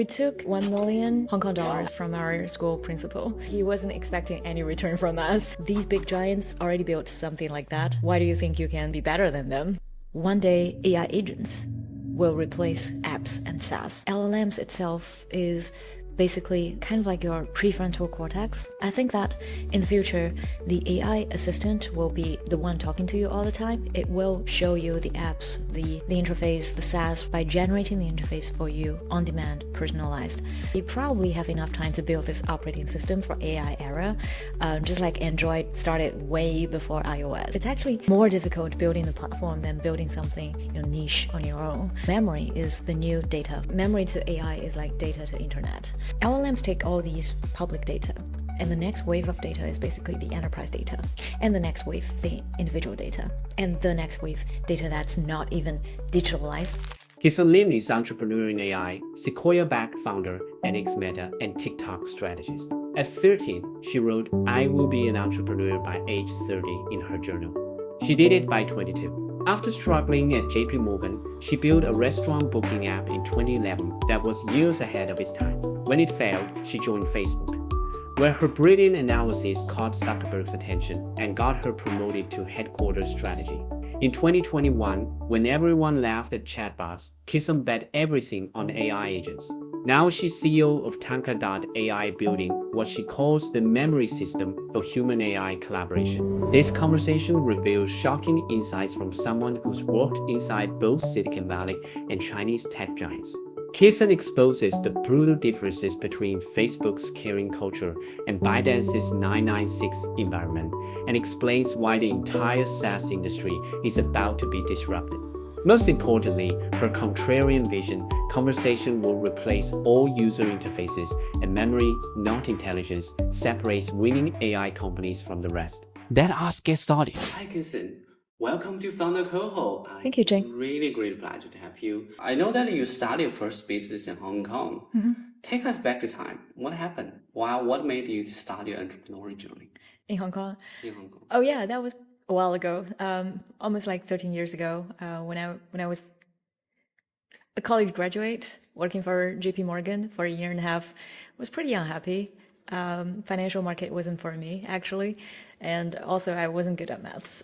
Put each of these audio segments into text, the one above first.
We took 1 million Hong Kong dollars from our school principal. He wasn't expecting any return from us. These big giants already built something like that. Why do you think you can be better than them? One day, AI agents will replace apps and SaaS. LLMs itself is basically kind of like your prefrontal cortex. I think that in the future, the AI assistant will be the one talking to you all the time. It will show you the apps, the interface, the SaaS by generating the interface for you on demand, personalized. You probably have enough time to build this operating system for AI era, just like Android started way before iOS. It's actually more difficult building the platform than building something niche on your own. Memory is the new data. Memory to AI is like data to internet. LLMs take all these public data, and the next wave of data is basically the enterprise data, and the next wave, the individual data, and the next wave, data that's not even digitalized. Kisson Lin is entrepreneur in AI, Sequoia-Backed founder, and ex-Meta and TikTok strategist. At 13, she wrote, "I will be an entrepreneur by age 30" in her journal. She did it by 22. After struggling at JP Morgan, she built a restaurant booking app in 2011 that was years ahead of its time. When it failed, she joined Facebook, where her brilliant analysis caught Zuckerberg's attention and got her promoted to headquarters strategy. In 2021, when everyone laughed at chatbots, Kisson bet everything on AI agents. Now she's CEO of Tanka AI, building what she calls the memory system for human AI collaboration. This conversation reveals shocking insights from someone who's worked inside both Silicon Valley and Chinese tech giants. Kisson exposes the brutal differences between Facebook's caring culture and ByteDance's 996 environment, and explains why the entire SaaS industry is about to be disrupted. Most importantly, her contrarian vision: conversation will replace all user interfaces, and memory, not intelligence, separates winning AI companies from the rest. Let us get started. Hi, Kisson. Welcome to FounderCoHo. Thank you, Jay. Really great pleasure to have you. I know that you started your first business in Hong Kong. Take us back to time. What happened? What made you to start your entrepreneurial journey In Hong Kong? in Hong Kong? Oh yeah, that was a while ago, almost like 13 years ago, when I was a college graduate working for JP Morgan for a year and a half. Was pretty unhappy. Financial market wasn't for me, actually, and also I wasn't good at maths,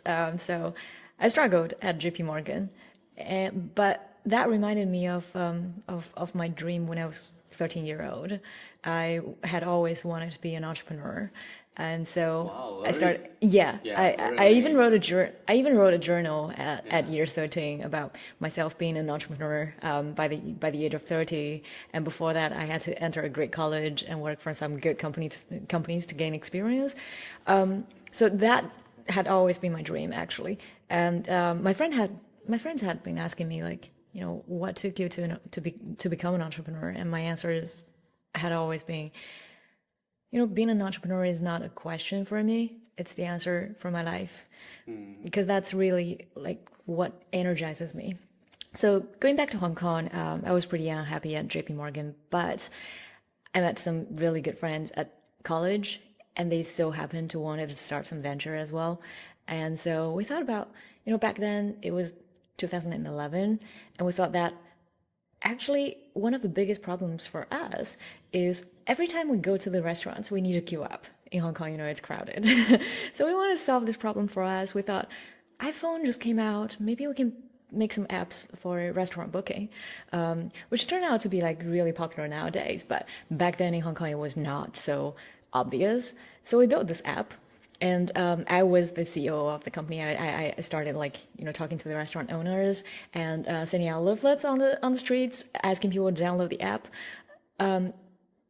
so I struggled at JP Morgan. But that reminded me of my dream when I was 13-year-old. I had always wanted to be an entrepreneur. And so Wow, I started. really? Yeah, Yeah, I even really. wrote a journal at year 13 about myself being an entrepreneur by the age of 30. And before that, I had to enter a great college and work for some good companies to gain experience. So that had always been my dream, actually. And my friends had been asking me, like, what took you to become an entrepreneur? And my answer had always been, being an entrepreneur is not a question for me. It's the answer for my life, because that's really like what energizes me. So going back to Hong Kong, I was pretty unhappy at JP Morgan, but I met some really good friends at college, and they so happened to wanted to start some venture as well. And so we thought about, back then it was 2011, and we thought that actually, one of the biggest problems for us is every time we go to the restaurants, we need to queue up. In Hong Kong, it's crowded. So we want to solve this problem for us. We thought, iPhone just came out. Maybe we can make some apps for restaurant booking, which turned out to be like really popular nowadays. But back then in Hong Kong, it was not so obvious. So we built this app. And I was the CEO of the company. I started talking to the restaurant owners and sending out leaflets on the streets, asking people to download the app.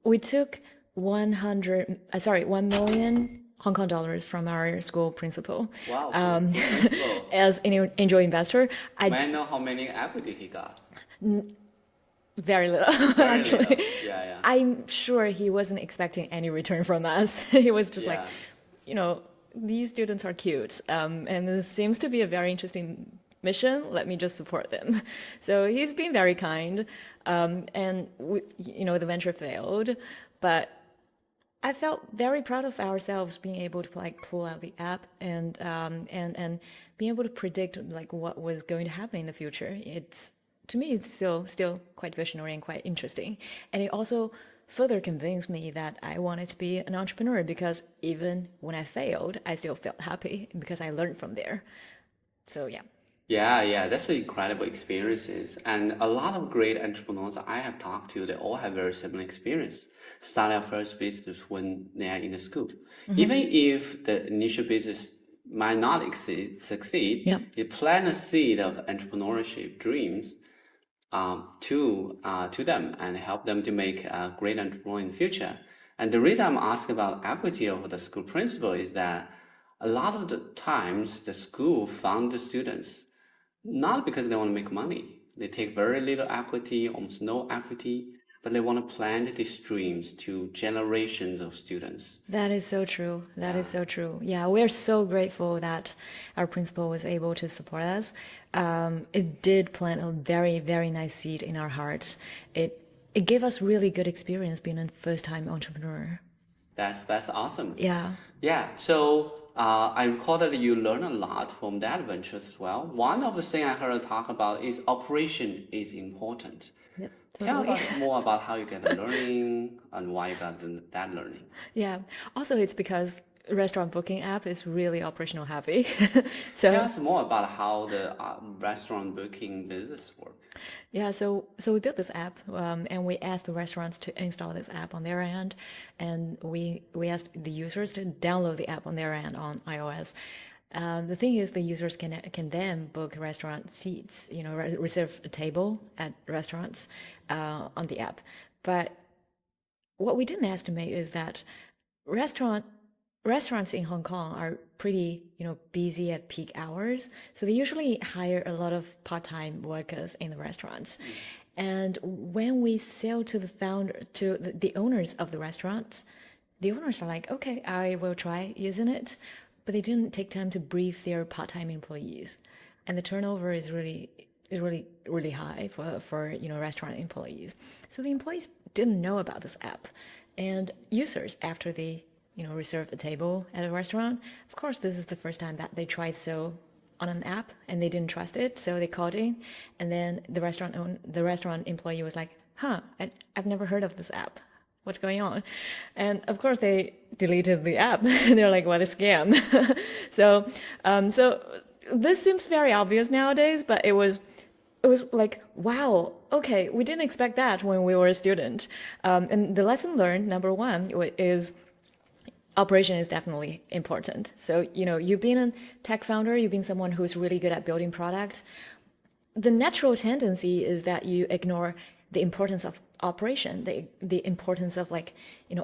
We took 1 million Hong Kong dollars from our school principal. Wow. As an angel investor. May I know how many equity he got? Very little, Very actually. little. Yeah. I'm sure he wasn't expecting any return from us. He was just like, these students are cute, and this seems to be a very interesting mission. Let me just support them. So he's been very kind, and the venture failed, but I felt very proud of ourselves being able to pull out the app and being able to predict what was going to happen in the future. It's to me, it's still quite visionary and quite interesting. And it also further convinced me that I wanted to be an entrepreneur, because even when I failed, I still felt happy because I learned from there. So yeah. Yeah, that's incredible experiences. And a lot of great entrepreneurs I have talked to, they all have very similar experience. Start their first business when they are in the school. Even if the initial business might not succeed, Yeah. you plant a seed of entrepreneurship dreams to them and help them to make a great entrepreneur in the future. And the reason I'm asking about equity of the school principal is that a lot of the times the school fund the students not because they want to make money. They take very little equity, almost no equity, but they want to plant these dreams to generations of students. That is so true. That is so true. Yeah, we're so grateful that our principal was able to support us. It did plant a very, very nice seed in our hearts. It gave us really good experience being a first-time entrepreneur. That's awesome. Yeah. Yeah. So I recall that you learn a lot from that ventures as well. One of the things I heard talk about is operation is important. Yep, Tell totally. us more about how you get the learning and why you got that learning. Yeah. Also, it's because restaurant booking app is really operational heavy. Tell So us more about how the restaurant booking business works. yeah, so we built this app, and we asked the restaurants to install this app on their end, and we asked the users to download the app on their end on iOS. The thing is, the users can then book restaurant seats, reserve a table at restaurants on the app. But what we didn't estimate is that restaurants in Hong Kong are pretty, busy at peak hours. So they usually hire a lot of part-time workers in the restaurants. And when we sell to the owners of the restaurants, the owners are like, okay, I will try using it. But they didn't take time to brief their part-time employees. And the turnover is really high for restaurant employees. So the employees didn't know about this app. And users, after they reserve a table at a restaurant, of course, this is the first time that they tried so on an app and they didn't trust it, so they called in, and then the restaurant employee was like, I've never heard of this app. What's going on? And of course, they deleted the app. They're like, what a scam. So this seems very obvious nowadays, but it was like, wow, okay, we didn't expect that when we were a student. And the lesson learned, number one, is operation is definitely important. So, you've been a tech founder, you've been someone who's really good at building product. The natural tendency is that you ignore the importance of operation, the importance of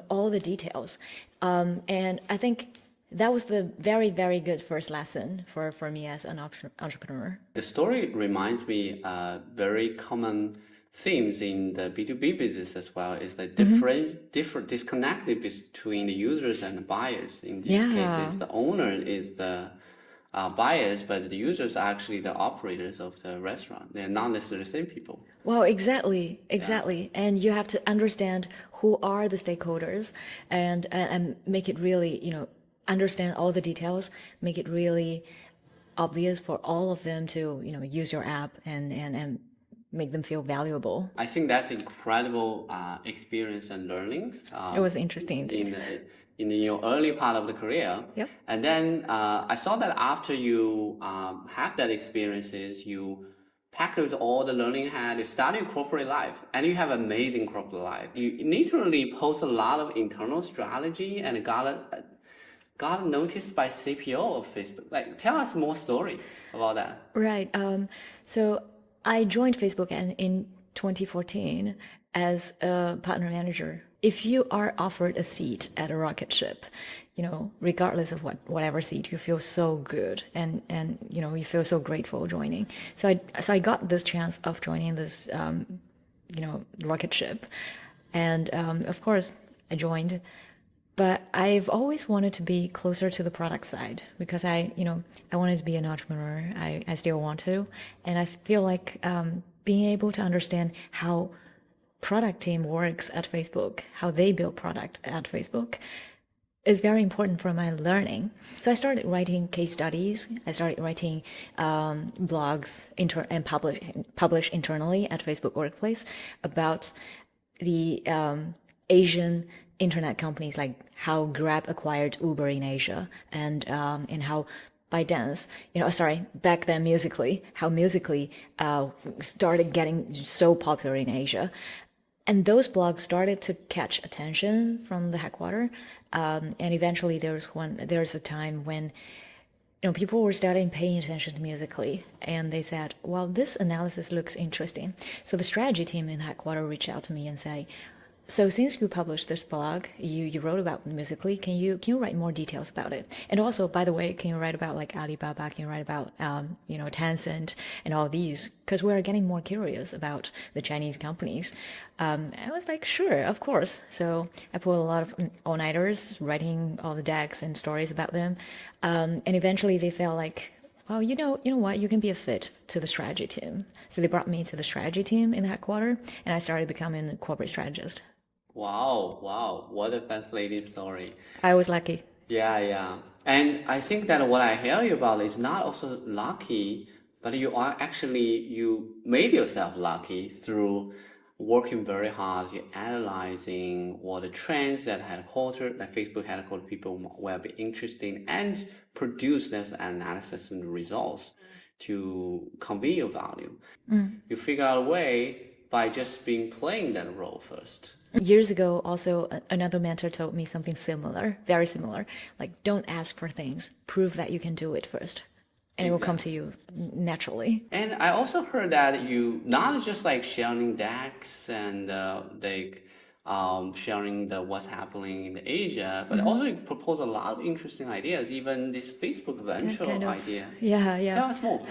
all the details. And I think that was the very, very good first lesson for me as an entrepreneur. The story reminds me very common themes in the B2B business as well is the different disconnect between the users and the buyers. In these cases, the owner is the buyers, but the users are actually the operators of the restaurant. They're not necessarily the same people. Well, exactly. And you have to understand who are the stakeholders and make it really, understand all the details, make it really obvious for all of them to, use your app and make them feel valuable. I think that's incredible experience and learning. It was interesting. In your early part of the career. Yep. And then I saw that after you have that experiences, you package all the learning you had, you start your corporate life, and you have amazing corporate life. You literally post a lot of internal strategy and got noticed by CPO of Facebook. Like, tell us more story about that. Right. So I joined Facebook in 2014 as a partner manager. If you are offered a seat at a rocket ship, regardless of whatever seat, you feel so good and you feel so grateful joining. So I got this chance of joining this rocket ship, and of course I joined. But I've always wanted to be closer to the product side because I wanted to be an entrepreneur. I still want to, and I feel like being able to understand how product team works at Facebook, how they build product at Facebook, is very important for my learning. So I started writing case studies. I started writing blogs and publish internally at Facebook Workplace about the Asian internet companies, like how Grab acquired Uber in Asia, and how ByteDance, back then Musically, how Musically started getting so popular in Asia. And those blogs started to catch attention from the headquarters. And eventually there's a time when people were starting paying attention to Musically, and they said, well, this analysis looks interesting. So the strategy team in headquarters reached out to me and say, so since you published this blog, you wrote about Musically, can you write more details about it? And also, by the way, can you write about like Alibaba? Can you write about Tencent and all these? Because we are getting more curious about the Chinese companies. I was like, sure, of course. So I put a lot of all-nighters writing all the decks and stories about them, and eventually they felt like, well, you know what, you can be a fit to the strategy team. So they brought me to the strategy team in the headquarters, and I started becoming a corporate strategist. Wow, what a fascinating story. I was lucky. Yeah. And I think that what I hear you about is not also lucky, but you made yourself lucky through working very hard, you're analyzing what the trends that Facebook headquartered people will be interested in, and produce this analysis and results to convey your value. You figure out a way by just playing that role first. Years ago, also, another mentor told me something similar, very similar. Like, don't ask for things, prove that you can do it first, and it will come to you naturally. And I also heard that you not just like sharing decks and sharing what's happening in Asia, but also you propose a lot of interesting ideas, even this Facebook venture idea. Yeah. Tell us more.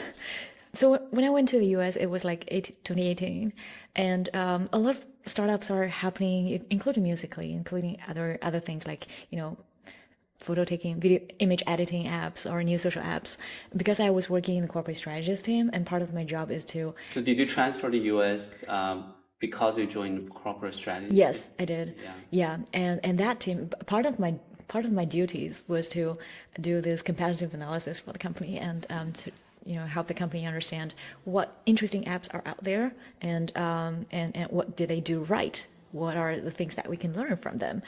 So when I went to the US, it was like 2018, and a lot of startups are happening, including Musically, including other things like photo taking, video image editing apps or new social apps. Because I was working in the corporate strategist team, and part of my job is to. So did you transfer to the US because you joined corporate strategy? Yes, I did. Yeah, and that team, part of my duties was to do this competitive analysis for the company, and to help the company understand what interesting apps are out there, and what do they do right, what are the things that we can learn from them.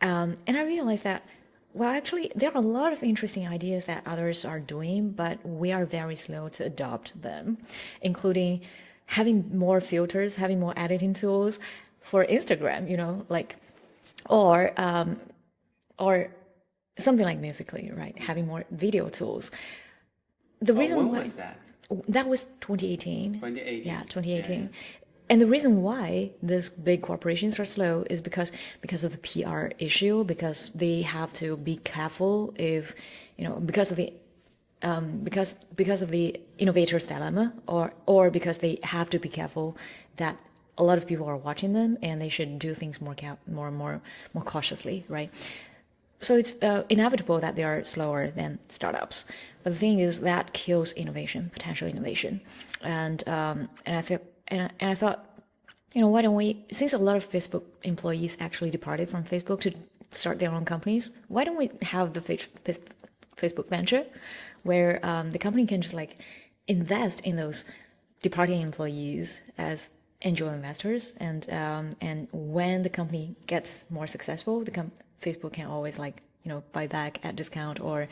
And I realized that, well, actually, there are a lot of interesting ideas that others are doing, but we are very slow to adopt them, including having more filters, having more editing tools for Instagram, or something like Musically, right? Having more video tools. The reason when why was that? That was 2018. 2018. Yeah, 2018. Yeah. And the reason why these big corporations are slow is because of the PR issue, because they have to be careful if, because of the innovator's dilemma, or because they have to be careful that a lot of people are watching them and they should do things more cautiously, right? So it's inevitable that they are slower than startups. But the thing is that kills potential innovation, and I thought, why don't we? Since a lot of Facebook employees actually departed from Facebook to start their own companies, why don't we have the Facebook venture, where the company can just like invest in those departing employees as angel investors, and when the company gets more successful, Facebook can always buy back at discount or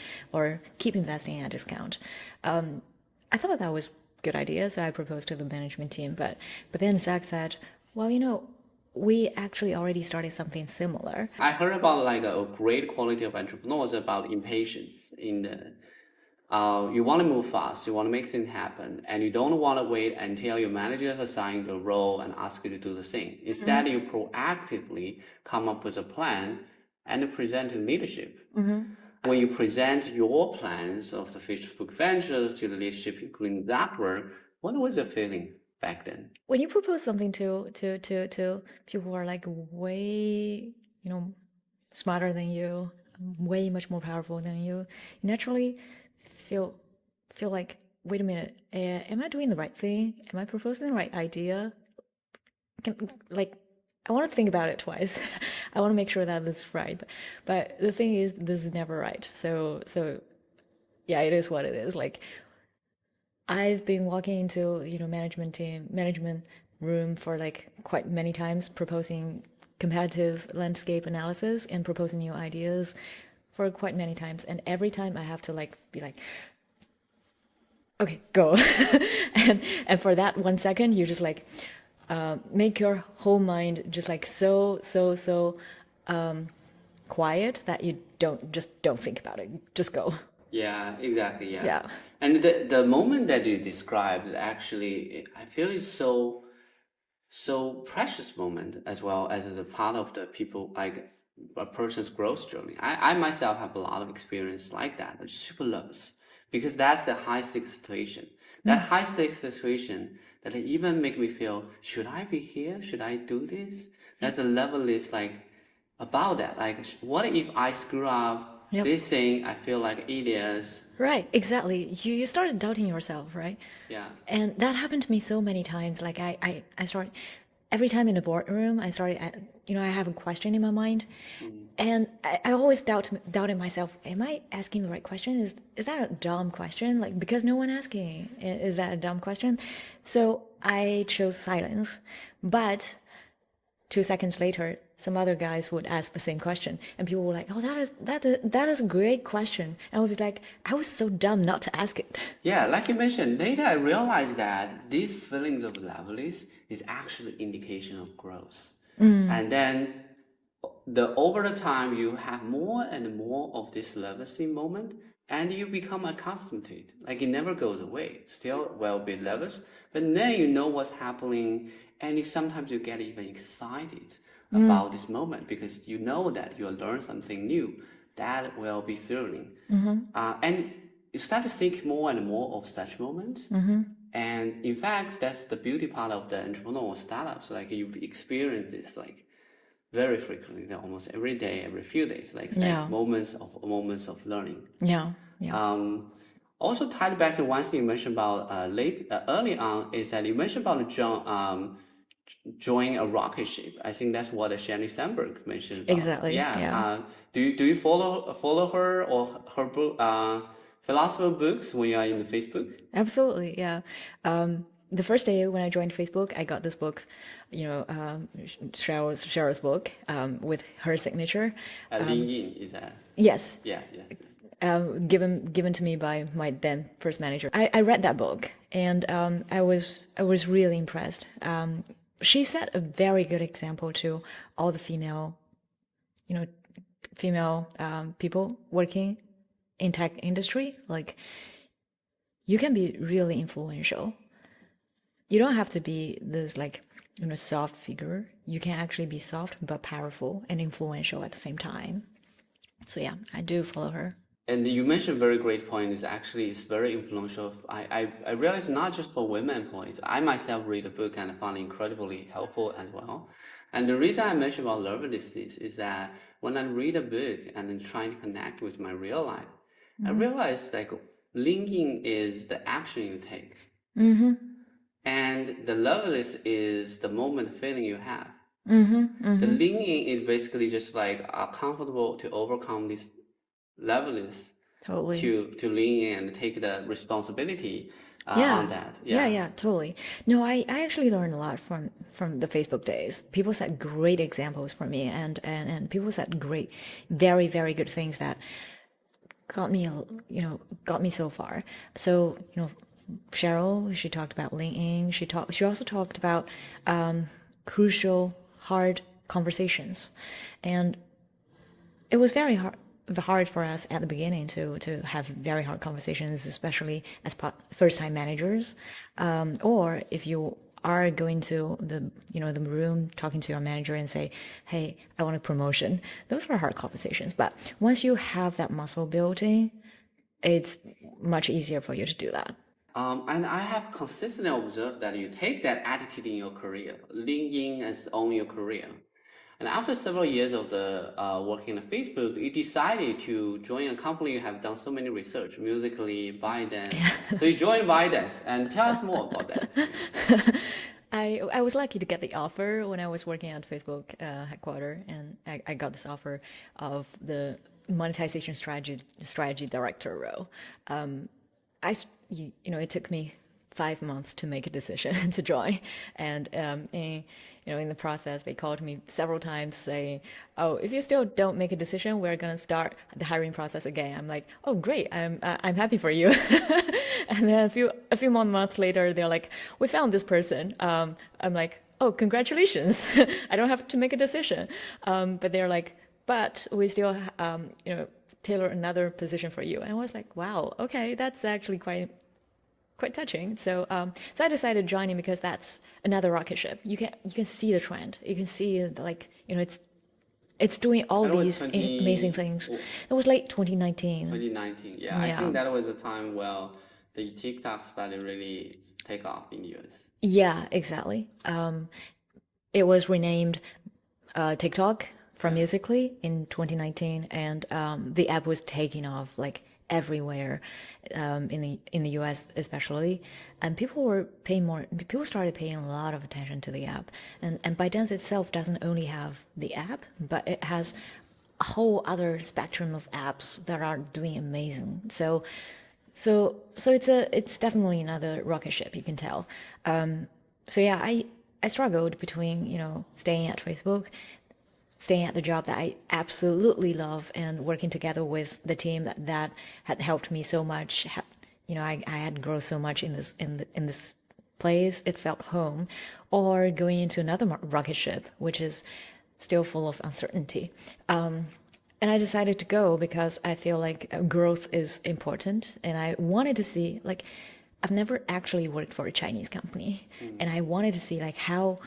keep investing at discount. I thought that was a good idea, so I proposed to the management team. But then Zach said, well, we actually already started something similar. I heard about a great quality of entrepreneurs about impatience you want to move fast, you want to make things happen, and you don't want to wait until your managers assign the role and ask you to do the thing. Instead, you proactively come up with a plan and present to leadership. When you present your plans of the Facebook ventures to the leadership, including Zuckerberg, what was your feeling back then? When you propose something to people who are like way, smarter than you, way much more powerful than you naturally feel like, wait a minute, am I doing the right thing? Am I proposing the right idea? I want to think about it twice. I want to make sure that this is right. But the thing is, this is never right. So yeah, it is what it is. Like I've been walking into, management room for like quite many times, proposing competitive landscape analysis and proposing new ideas for quite many times. And every time I have to like be like, okay, go. and for that 1 second, you just like make your whole mind just like so quiet that you don't think about it. Just go. Yeah, exactly. Yeah. Yeah. And the moment that you described, actually, I feel is so precious moment as well as a part of the people like a person's growth journey. I myself have a lot of experience like that. I'm super nervous because that's the high stakes situation. That high stakes situation that even make me feel, should I be here? Should I do this? That's a level is like about that. Like, what if I screw up Yep. this thing? I feel like idiots. Right, exactly. You started doubting yourself, right? Yeah. And that happened to me so many times. Like I started every time in the boardroom, I have a question in my mind, and I always doubted myself. Am I asking the right question? Is that a dumb question? Like because no one asking, is that a dumb question? So I chose silence, but 2 seconds later, some other guys would ask the same question, and people were like, "Oh, that is a great question." And I would be like, "I was so dumb not to ask it." Yeah, like you mentioned, later I realized that these feelings of levelness is actually indication of growth. And then over the time you have more and more of this legacy moment and you become accustomed to it. Like it never goes away. Still will be levels, but then you know what's happening and sometimes you get even excited about this moment because you know that you'll learn something new that will be thrilling. And you start to think more and more of such moments. And in fact, that's the beauty part of the entrepreneurial startups. Like you experience this like very frequently, almost every day, every few days, like Yeah. moments of learning. Yeah, yeah. Also tied back to one thing you mentioned about early on is that you mentioned about join a rocket ship. I think that's what Sheryl Sandberg mentioned about. Exactly. Yeah. Do you follow her or her book philosopher books when you are in the Facebook? Absolutely. Yeah. The first day when I joined Facebook, I got this book, Cheryl's book, with her signature. Lin Yin is that? Yes, Yeah. given to me by my then first manager. I read that book and I was really impressed. She set a very good example to all the female people working in tech industry. Like you can be really influential. You don't have to be this like soft figure. You can actually be soft but powerful and influential at the same time. So yeah, I do follow her. And you mentioned a very great point is actually it's very influential. I realized not just for women employees. I myself read a book and I found it incredibly helpful as well. And the reason I mentioned about nervousness is that when I read a book and then trying to connect with my real life, I realized like linking is the action you take. And the loveless is the moment feeling you have. The linking is basically just like comfortable to overcome this levelness Totally. to lean in and take the responsibility Yeah. on that. Yeah, totally. No, I actually learned a lot from the Facebook days. People set great examples for me and people said great, very, very good things that got me, got me so far. So, Sheryl, she talked about lean. She also talked about crucial, hard conversations, and it was very hard for us at the beginning to have very hard conversations, especially as first time managers, or if you are going to the room talking to your manager and say, hey, I want a promotion. Those are hard conversations, but once you have that muscle building, it's much easier for you to do that. And I have consistently observed that you take that attitude in your career, lean in and own your career. And after several years of the working at Facebook, you decided to join a company you have done so many research, Musically, ByteDance. So you joined ByteDance, and tell us more about that. I was lucky to get the offer when I was working at Facebook headquarters, and I got this offer of the monetization strategy director role. It took me 5 months to make a decision to join, and in the process, they called me several times saying, "Oh, if you still don't make a decision, we're gonna start the hiring process again." I'm like, "Oh, great! I'm happy for you." And then a few more months later, they're like, "We found this person." I'm like, "Oh, congratulations! I don't have to make a decision." But they're like, "But we still, tailor another position for you." And I was like, "Wow, okay, that's actually quite touching." So I decided joining because that's another rocket ship. You can see the trend. You can see it's doing all That was these amazing things. It was late 2019. 2019. Yeah, I think that was a time where the TikTok started really take off in the US. Yeah, exactly. It was renamed TikTok from Musical.ly in 2019, and the app was taking off like everywhere in the US especially, and people started paying a lot of attention to the app, and ByteDance itself doesn't only have the app, but it has a whole other spectrum of apps that are doing amazing. So it's definitely another rocket ship, you can tell. So yeah, I struggled between staying at Facebook, staying at the job that I absolutely love, and working together with the team that had helped me so much. I had grown so much in this place. It felt home, or going into another rocket ship, which is still full of uncertainty. And I decided to go because I feel like growth is important, and I wanted to see like I've never actually worked for a Chinese company, and I wanted to see like how.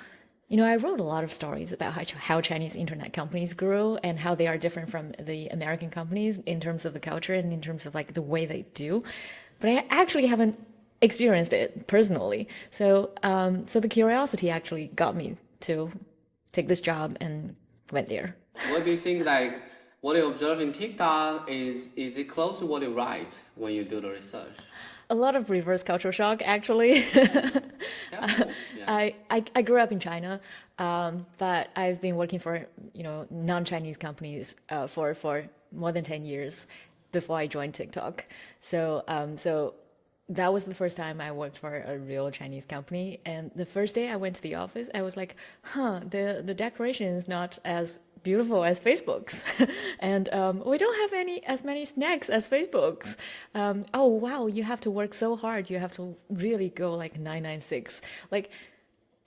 I wrote a lot of stories about how Chinese internet companies grew and how they are different from the American companies in terms of the culture and in terms of like the way they do. But I actually haven't experienced it personally. So the curiosity actually got me to take this job and went there. What do you think, like, what you observe in TikTok is it close to what you write when you do the research? A lot of reverse cultural shock, actually. That's cool. Yeah. I grew up in China, but I've been working for non-Chinese companies for more than 10 years before I joined TikTok. So that was the first time I worked for a real Chinese company. And the first day I went to the office, I was like, the decoration is not as beautiful as Facebook's. And we don't have as many snacks as Facebook's. Oh, wow, you have to work so hard. You have to really go like 996. Like,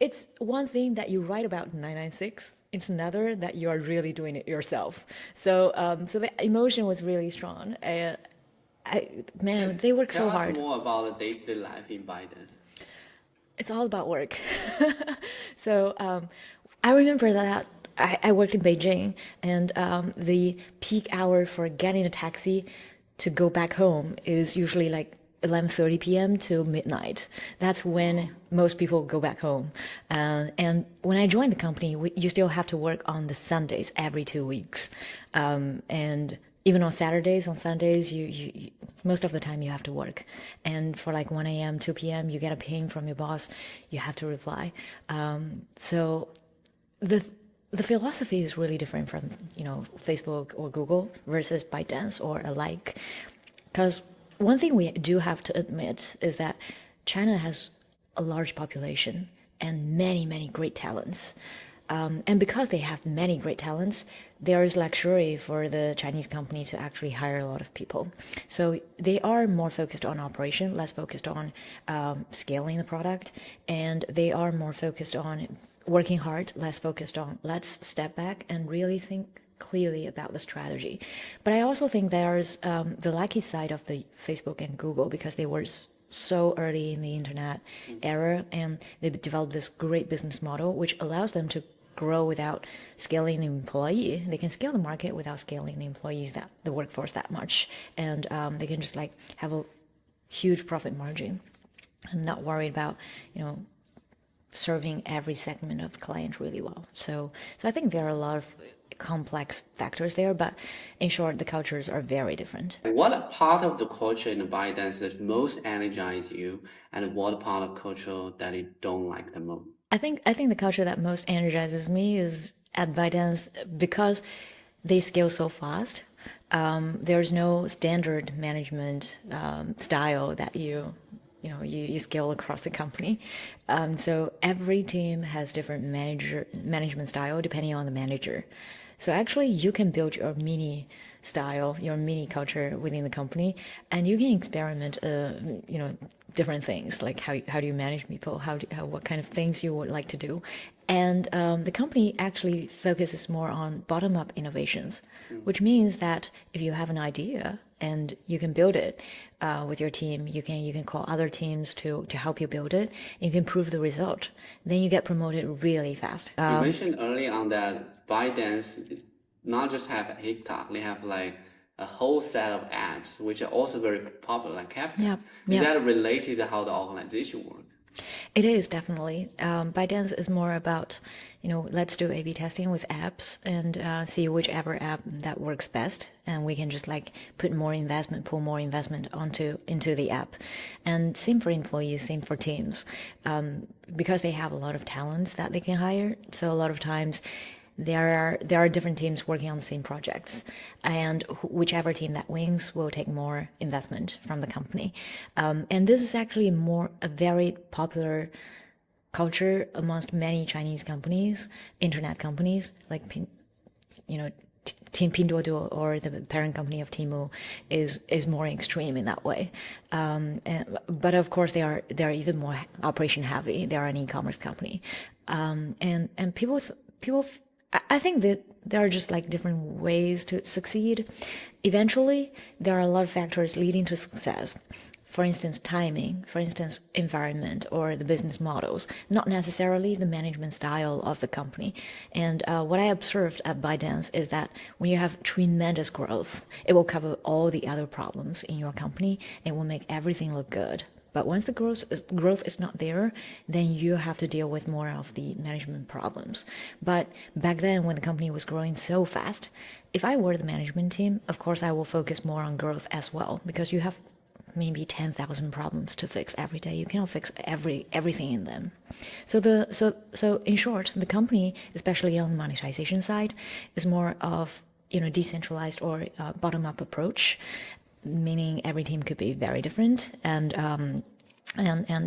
it's one thing that you write about 996. It's another that you are really doing it yourself. So the emotion was really strong. They work so hard. Tell us more about the day-to-day life in ByteDance. It's all about work. So I remember that I worked in Beijing, and the peak hour for getting a taxi to go back home is usually like 11:30 p.m. to midnight. That's when most people go back home. And when I joined the company, you still have to work on the Sundays every 2 weeks. And even on Saturdays, on Sundays, you most of the time you have to work. And for like 1 a.m., 2 p.m., you get a ping from your boss, you have to reply. So the philosophy is really different from Facebook or Google versus ByteDance or alike. Because one thing we do have to admit is that China has a large population and many great talents. And because they have many great talents, there is luxury for the Chinese company to actually hire a lot of people. So they are more focused on operation, less focused on scaling the product, and they are more focused on working hard, less focused on let's step back and really think clearly about the strategy. But I also think there's the lucky side of the Facebook and Google, because they were so early in the internet era, and they developed this great business model which allows them to grow without scaling the employee. They can scale the market without scaling the employees, the workforce that much, and they can just like have a huge profit margin and not worried about serving every segment of the client really well. So I think there are a lot of complex factors there, but in short, the cultures are very different. What part of the culture in the ByteDance that most energize you, and what part of culture that you don't like the most? I think the culture that most energizes me is at ByteDance because they scale so fast. There's no standard management style that you scale across the company. So every team has different management style depending on the manager. So actually, you can build your mini style, your mini culture within the company, and you can experiment, different things like how do you manage people, what kind of things you would like to do, and the company actually focuses more on bottom-up innovations, which means that if you have an idea and you can build it with your team, you can call other teams to help you build it. And you can prove the result. Then you get promoted really fast. You mentioned early on that ByteDance is not just have TikTok, they have like a whole set of apps which are also very popular, like CapCut. Yeah, Is yeah. that related to how the organization works? It is definitely. ByteDance is more about, let's do A/B testing with apps and see whichever app that works best, and we can just like pull more investment into the app. And same for employees, same for teams, because they have a lot of talents that they can hire. So a lot of times there are different teams working on the same projects, and whichever team that wins will take more investment from the company. And this is actually a very popular culture amongst many Chinese companies, internet companies like Pinduoduo, or the parent company of Temu, is more extreme in that way. But of course, they are even more operation heavy. They are an e-commerce company, and I think that there are just like different ways to succeed. Eventually, there are a lot of factors leading to success. For instance, timing, for instance, environment, or the business models, not necessarily the management style of the company. And what I observed at ByteDance is that when you have tremendous growth, it will cover all the other problems in your company and will make everything look good. But once the growth is not there, then you have to deal with more of the management problems. But back then, when the company was growing so fast, if I were the management team, of course, I will focus more on growth as well, because you have maybe 10,000 problems to fix every day. You cannot fix everything in them. So in short, the company, especially on the monetization side, is more of decentralized or bottom-up approach, meaning every team could be very different, and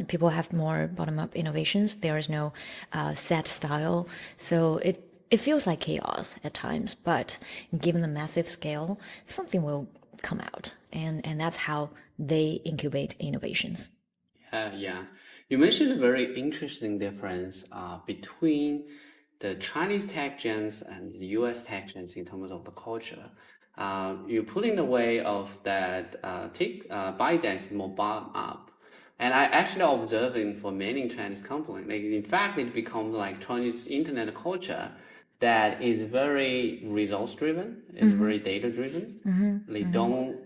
people have more bottom-up innovations. There is no set style, so it feels like chaos at times. But given the massive scale, something will come out, and that's how they incubate innovations. Yeah. You mentioned a very interesting difference between the Chinese tech giants and the US tech giants in terms of the culture. You put in the way of that ByteDance more bottom up. And I actually observing for many Chinese companies, like in fact, it becomes like Chinese internet culture that is very results driven, is very data driven. They don't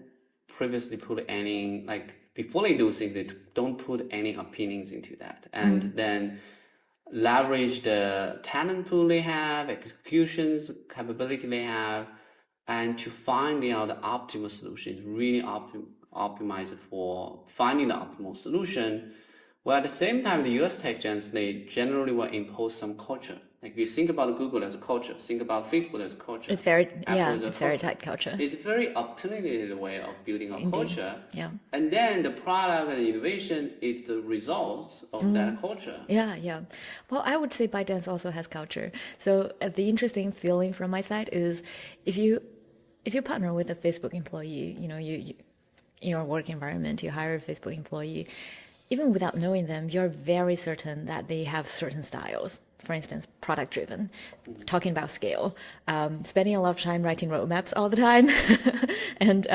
previously put any, like before they do things, they don't put any opinions into that, and then leverage the talent pool they have, executions capability they have, and to find out the optimal solution is really optimized for finding the optimal solution. Well, at the same time, the US tech giants, they generally will impose some culture. Like you think about Google as a culture, think about Facebook as a culture. It's very Apple as a it's very culture. tight culture. It's a very opinionated way of building a Indeed. culture. Yeah. And then the product and innovation is the results of that culture. Yeah. Well, I would say ByteDance also has culture. So the interesting feeling from my side is if you partner with a Facebook employee, you in your work environment, you hire a Facebook employee, even without knowing them, you're very certain that they have certain styles. For instance, product driven, talking about scale, spending a lot of time writing roadmaps all the time, and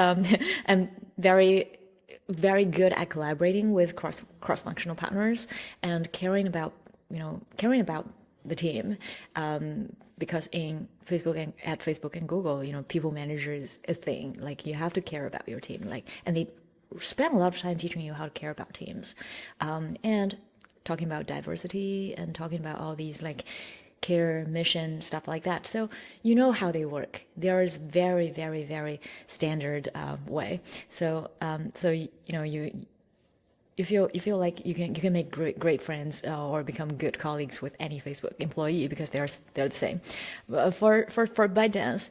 very good at collaborating with cross functional partners, and caring about the team, because at Facebook and Google, people manager is a thing. Like you have to care about your team, and they spend a lot of time teaching you how to care about teams, and talking about diversity and talking about all these like care, mission, stuff like that. So you know how they work. There is very, very, very standard way. So you feel like you can make great friends or become good colleagues with any Facebook employee because they're the same. But for ByteDance,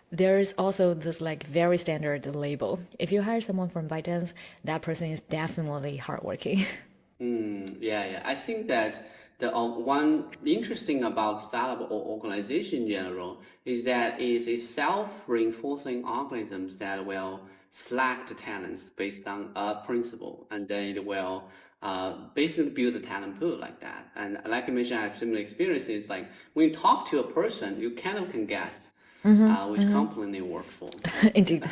there's also this like very standard label. If you hire someone from ByteDance, that person is definitely hardworking. Yeah. I think that the one interesting about startup or organization in general is that it's a self-reinforcing algorithms that will select the talents based on a principle, and then it will basically build a talent pool like that. And like I mentioned, I have similar experiences. Like when you talk to a person, you kind of can guess which company they work for. Indeed.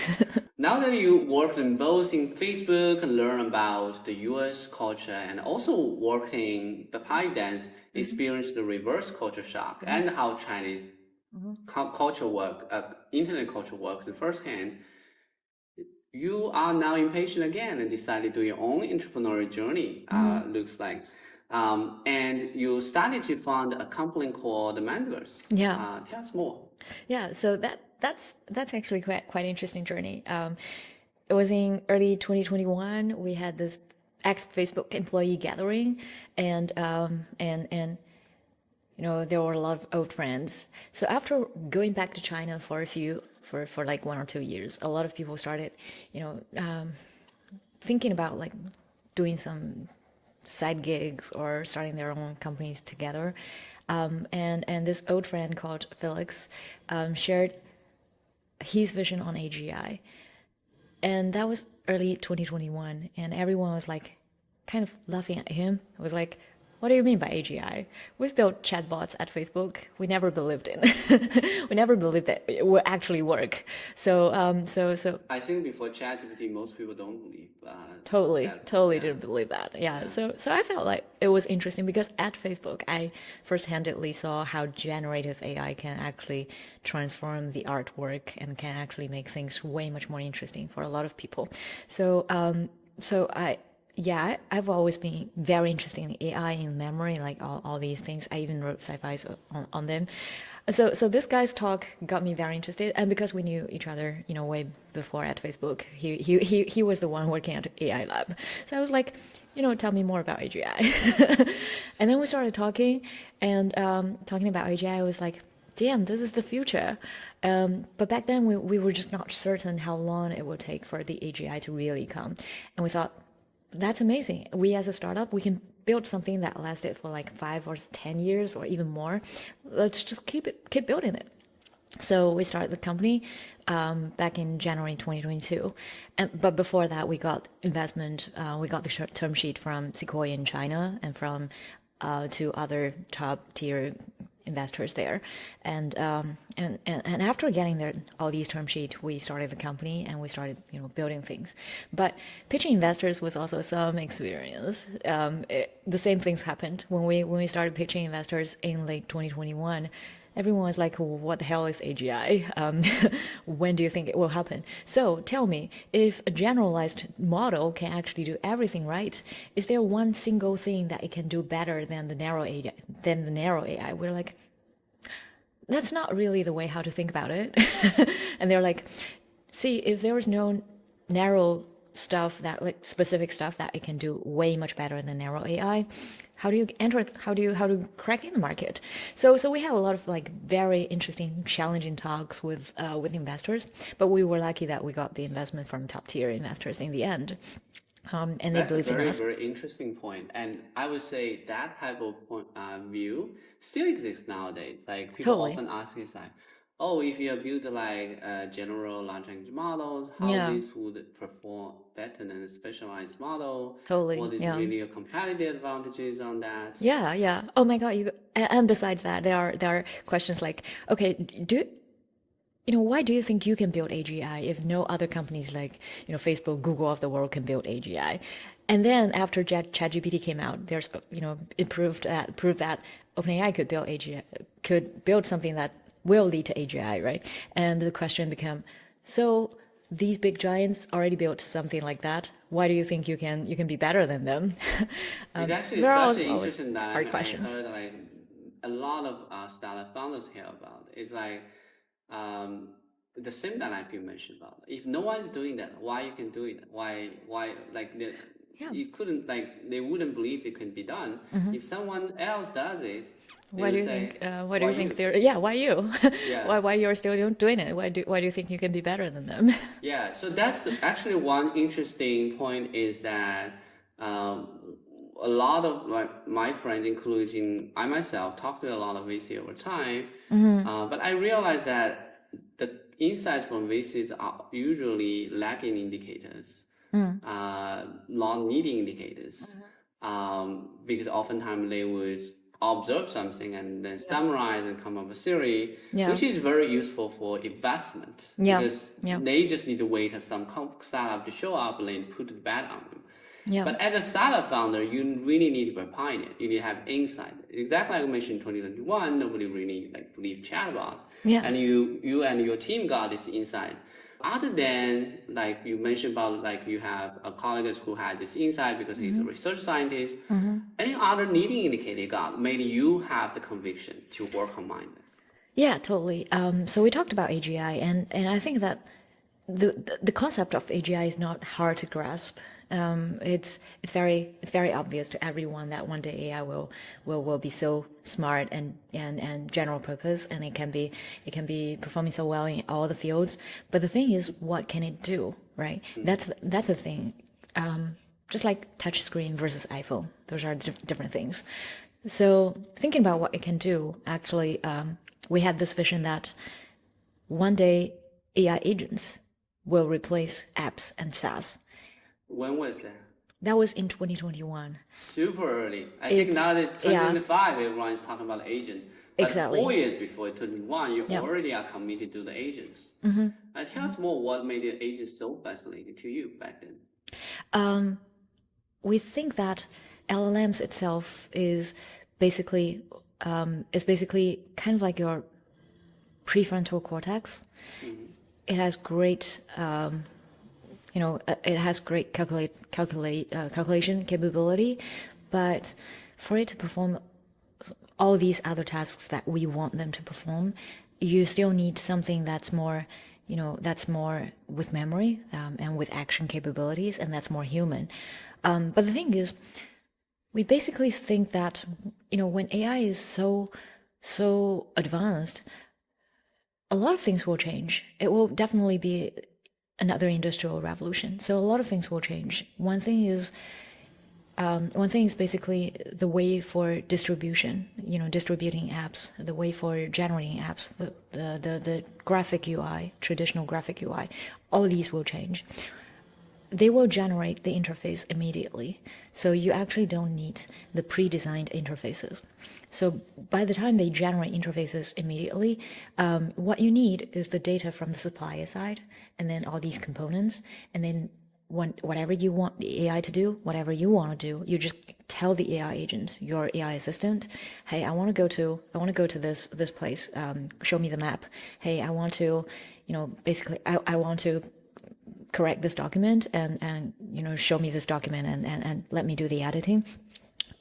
Now that you worked in both in Facebook and learn about the US culture and also working the ByteDance, experience the reverse culture shock and how Chinese culture work, internet culture works in firsthand, you are now impatient again and decided to do your own entrepreneurial journey, looks like. And you started to found a company called Mindverse. Yeah. Tell us more. Yeah, so that's actually quite interesting journey. It was in early 2021. We had this ex Facebook employee gathering, and there were a lot of old friends. So after going back to China for like 1 or 2 years, a lot of people started, thinking about like doing some side gigs or starting their own companies together. And this old friend called Felix shared his vision on AGI. And that was early 2021. And everyone was like kind of laughing at him. It was like, what do you mean by AGI? We've built chatbots at Facebook. We never believed in. We never believed that it would actually work. So I think before ChatGPT, most people don't believe. totally didn't believe that. Yeah. So I felt like it was interesting because at Facebook, I first-handedly saw how generative AI can actually transform the artwork and can actually make things way much more interesting for a lot of people. I've always been very interested in AI, in memory, like all these things. I even wrote sci-fis on them. So this guy's talk got me very interested, and because we knew each other, way before at Facebook, he was the one working at AI lab. So I was like, tell me more about AGI. And then we started talking, and talking about AGI, I was like, damn, this is the future. But back then we were just not certain how long it would take for the AGI to really come, and we thought, that's amazing. We as a startup, we can build something that lasted for like 5 or 10 years or even more. Let's just keep building it. So we started the company back in January 2022. But before that, we got investment. We got the term sheet from Sequoia in China and from two other top tier investors there, and after getting all these term sheet, we started the company and we started building things. But pitching investors was also some experience. The same things happened when we started pitching investors in late 2021. Everyone was like, what the hell is AGI? When do you think it will happen? So tell me, if a generalized model can actually do everything right, is there one single thing that it can do better than the narrow AI? We're like, that's not really the way how to think about it. And they're like, see, if there was no narrow stuff that like specific stuff that it can do way much better than narrow AI, how do you enter? How do you crack in the market? So we had a lot of like very interesting, challenging talks with investors, but we were lucky that we got the investment from top tier investors in the end, and they believe in us. That's a very interesting point, and I would say that type of view still exists nowadays. Like people Totally. often ask us like, oh, if you build like general large language models, how Yeah. this would perform better than a specialized model? Totally. What is Yeah. really a competitive advantages on that? Yeah. Oh my God. And besides that, there are questions like, okay, why do you think you can build AGI if no other companies like, Facebook, Google of the world can build AGI? And then after ChatGPT came out, there's, it proved that OpenAI could build something that will lead to AGI, right? And the question became, so these big giants already built something like that. Why do you think you can be better than them? It's actually they're such an always interesting hard dynamic. I questions. heard like a lot of startup founders hear about. It's like um, the same dynamic you mentioned about. If no one's doing that, why you can do it? Why like Yeah. You couldn't, like, they wouldn't believe it can be done. If someone else does it, they Why do would you say, think? Why do "Why you you?" think they're? Yeah, why you? Yeah. Why you're still doing it? Why do you think you can be better than them? Yeah, so that's actually one interesting point is that um, a lot of my friends, including I myself, talk to a lot of VC over time, but I realized that the insights from VCs are usually lagging indicators, not needing indicators, because oftentimes they would observe something and then summarize and come up with a theory, Yeah. which is very useful for investment Yeah. because Yeah. they just need to wait for some startup to show up and then put the bet on them. Yeah. But as a startup founder, you really need to be a pioneer. You need to have insight. Exactly like I mentioned in 2021, nobody really believed chatbot. Yeah. And you and your team got this insight. Other than like you mentioned about like you have a colleague who had this insight because he's a research scientist. Any other leading indicator you got made you have the conviction to work on Mindverse? Yeah, totally. So we talked about AGI, and I think that the concept of AGI is not hard to grasp. It's very obvious to everyone that one day AI will be so smart and general purpose, and it can be performing so well in all the fields. But the thing is, what can it do, right? That's the thing. Just like touchscreen versus iPhone, those are different things. So thinking about what it can do, actually, we had this vision that one day AI agents will replace apps and SaaS. When was that? That was in 2021. Super early. I think It's- now it's yeah. 2025, everyone is talking about agent. But Exactly. 4 years before 2021, you Yeah. already are committed to the agents. Tell us more what made the agents so fascinating to you back then. We think that LLMs itself is basically kind of like your prefrontal cortex. It has great it has great calculation capability, but for it to perform all these other tasks that we want them to perform, you still need something that's more that's more with memory and with action capabilities, and that's more human. But the thing is, we basically think that when AI is so advanced, a lot of things will change. It will definitely be another industrial revolution. So a lot of things will change. One thing is basically the way for distribution, distributing apps, the way for generating apps, the graphic UI, traditional graphic UI, all these will change. They will generate the interface immediately. So you actually don't need the pre-designed interfaces. So by the time they generate interfaces immediately, what you need is the data from the supplier side, and then all these components, and then whatever you want the AI to do, whatever you want to do, you just tell the AI agent, your AI assistant, hey, I want to go to this place. Show me the map. Hey, I want to, basically, I want to correct this document and show me this document and let me do the editing.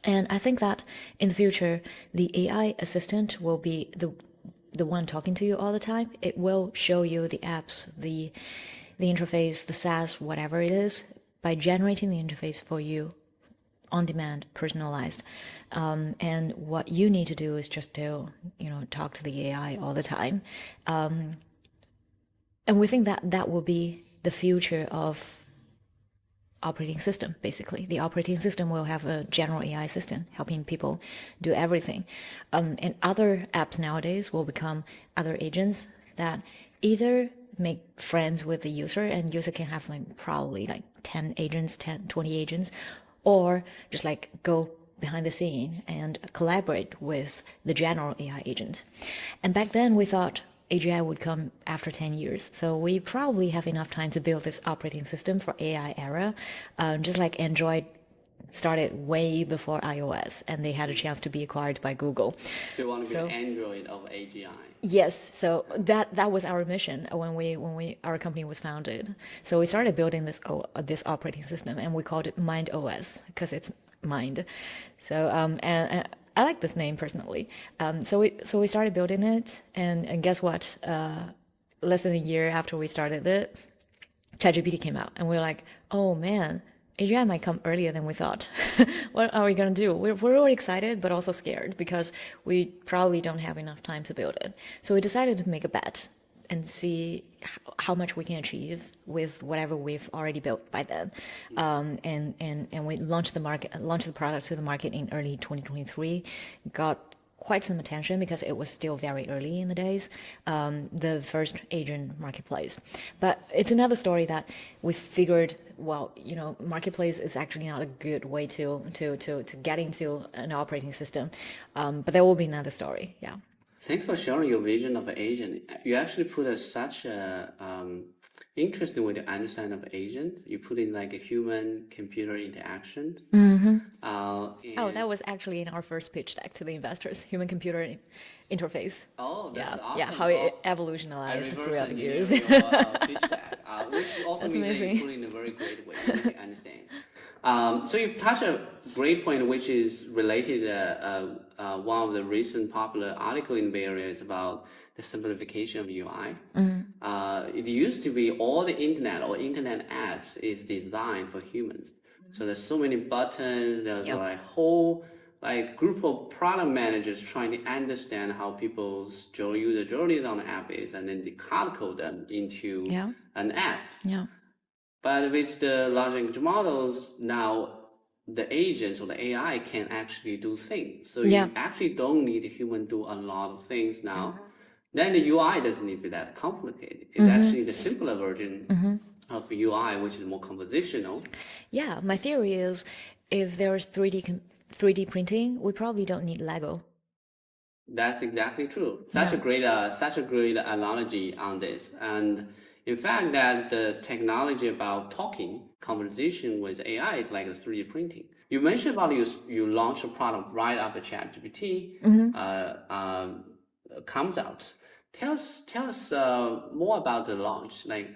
And I think that in the future, the AI assistant will be the one talking to you all the time. It will show you the apps, the interface, the SaaS, whatever it is, by generating the interface for you on demand, personalized. And what you need to do is just to, talk to the AI all the time. And we think that that will be the future of operating system. Basically, the operating system will have a general AI assistant helping people do everything. And other apps nowadays will become other agents that either make friends with the user, and user can have probably 10 agents, 20 agents, or just go behind the scene and collaborate with the general AI agent. And back then we thought AGI would come after 10 years. So we probably have enough time to build this operating system for AI era, just like Android started way before iOS, and they had a chance to be acquired by Google. So you want to be an Android of AGI? Yes, so that was our mission when our company was founded. So we started building this operating system, and we called it Mind OS because it's mind. So and I like this name personally. So we started building it, and guess what? Less than a year after we started it, ChatGPT came out, and we were like, oh man, AGI might come earlier than we thought. What are we going to do? We're all excited, but also scared because we probably don't have enough time to build it. So we decided to make a bet and see how much we can achieve with whatever we've already built by then. And we launched the product to the market in early 2023. Got quite some attention because it was still very early in the days, the first Asian marketplace. But it's another story that we figured, well, marketplace is actually not a good way to get into an operating system. But there will be another story. Yeah. Thanks for sharing your vision of an agent. You actually put such a interesting way to understand of agent. You put in like a human-computer interaction. Oh, that was actually in our first pitch deck to the investors, human-computer interface. Oh, that's awesome. Yeah, how it evolutionized throughout the years. Pitch that, which also That's means that you amazing. put it in a very great way to understand. So you touched a great point, which is related to one of the recent popular article in the Bay Area is about the simplification of UI. It used to be all the internet or internet apps is designed for humans. So there's so many buttons, there's like whole like group of product managers trying to understand how people's user journeys on the app is, and then they hard code them into an app. Yeah. But with the large language models, now the agents or the AI can actually do things. So you actually don't need a human do a lot of things now. Then the UI doesn't need to be that complicated. It's actually the simpler version of UI, which is more conversational. Yeah, my theory is if there's 3D printing, we probably don't need Lego. That's exactly true. Such a great analogy on this. And in fact, that the technology about talking, conversation with AI is like the 3D printing. You mentioned about you launch a product right after ChatGPT comes out. Tell us more about the launch. Like,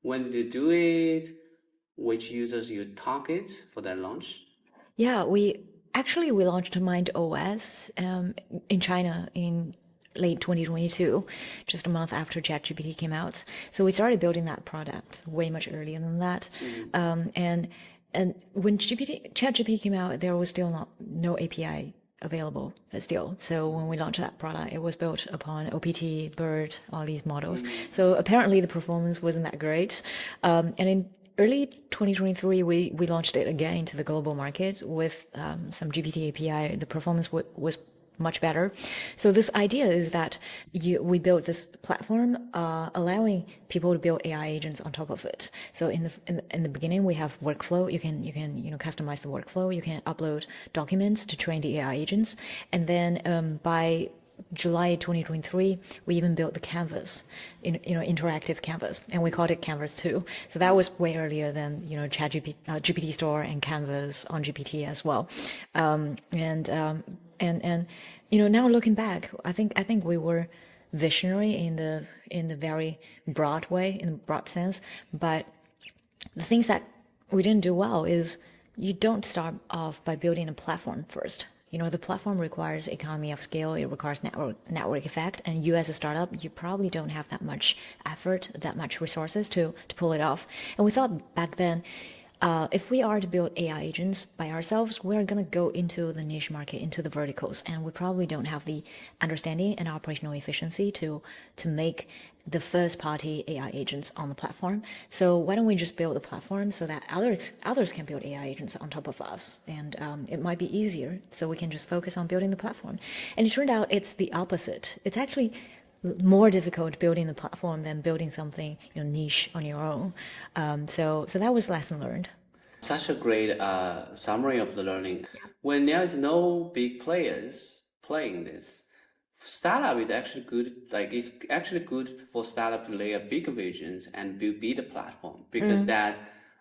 when did you do it? Which users you target for that launch? Yeah, we launched Mind OS in China in late 2022, just a month after ChatGPT came out. So we started building that product way much earlier than that. And when ChatGPT came out, there was still no API available still. So when we launched that product, it was built upon OPT, BERT, all these models. So apparently the performance wasn't that great. And in early 2023, we launched it again to the global market with some GPT API. The performance was much better. So this idea is that we built this platform allowing people to build AI agents on top of it. So in the beginning, we have workflow. You can customize the workflow. You can upload documents to train the AI agents, and then by July 2023, we even built the canvas, interactive canvas, and we called it Canvas 2. So that was way earlier than ChatGPT, GPT Store, and Canvas on GPT as well. And now looking back, I think we were visionary in the very broad way, in the broad sense. But the things that we didn't do well is you don't start off by building a platform first. The platform requires economy of scale. It requires network effect. And you as a startup, you probably don't have that much effort, that much resources to pull it off. And we thought back then, if we are to build AI agents by ourselves, we're going to go into the niche market, into the verticals, and we probably don't have the understanding and operational efficiency to make the first party AI agents on the platform. So why don't we just build a platform so that others can build AI agents on top of us, and it might be easier, so we can just focus on building the platform. And it turned out it's the opposite. It's actually more difficult building the platform than building something niche on your own. So that was lesson learned. Such a great summary of the learning. When there is no big players playing this, startup is actually good. Like, it's actually good for startup to lay a bigger visions and be the platform, because that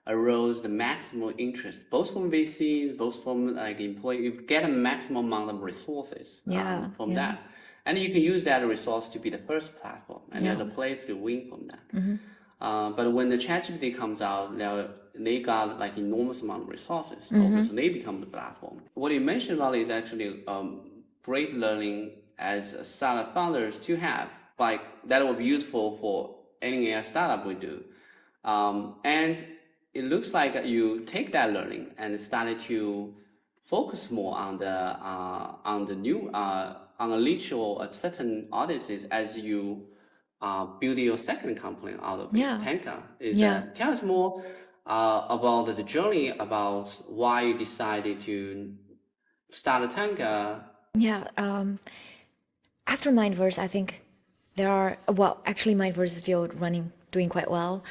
arose the maximum interest, both from VCs, both from like employees. You get a maximum amount of resources from that. And you can use that resource to be the first platform, and there's a place to win from that. But when the ChatGPT comes out, they got like enormous amount of resources, so they become the platform. What you mentioned about is actually great learning as startup founders to have, like that will be useful for any AI startup we do. And it looks like you take that learning and started to focus more on the new on a reach or a certain audiences as you build your second company out of it, Yeah. Tanka. Yeah. Tell us more about the journey, about why you decided to start a Tanka. Yeah. After Mindverse, I think there are, well, actually Mindverse is still doing quite well.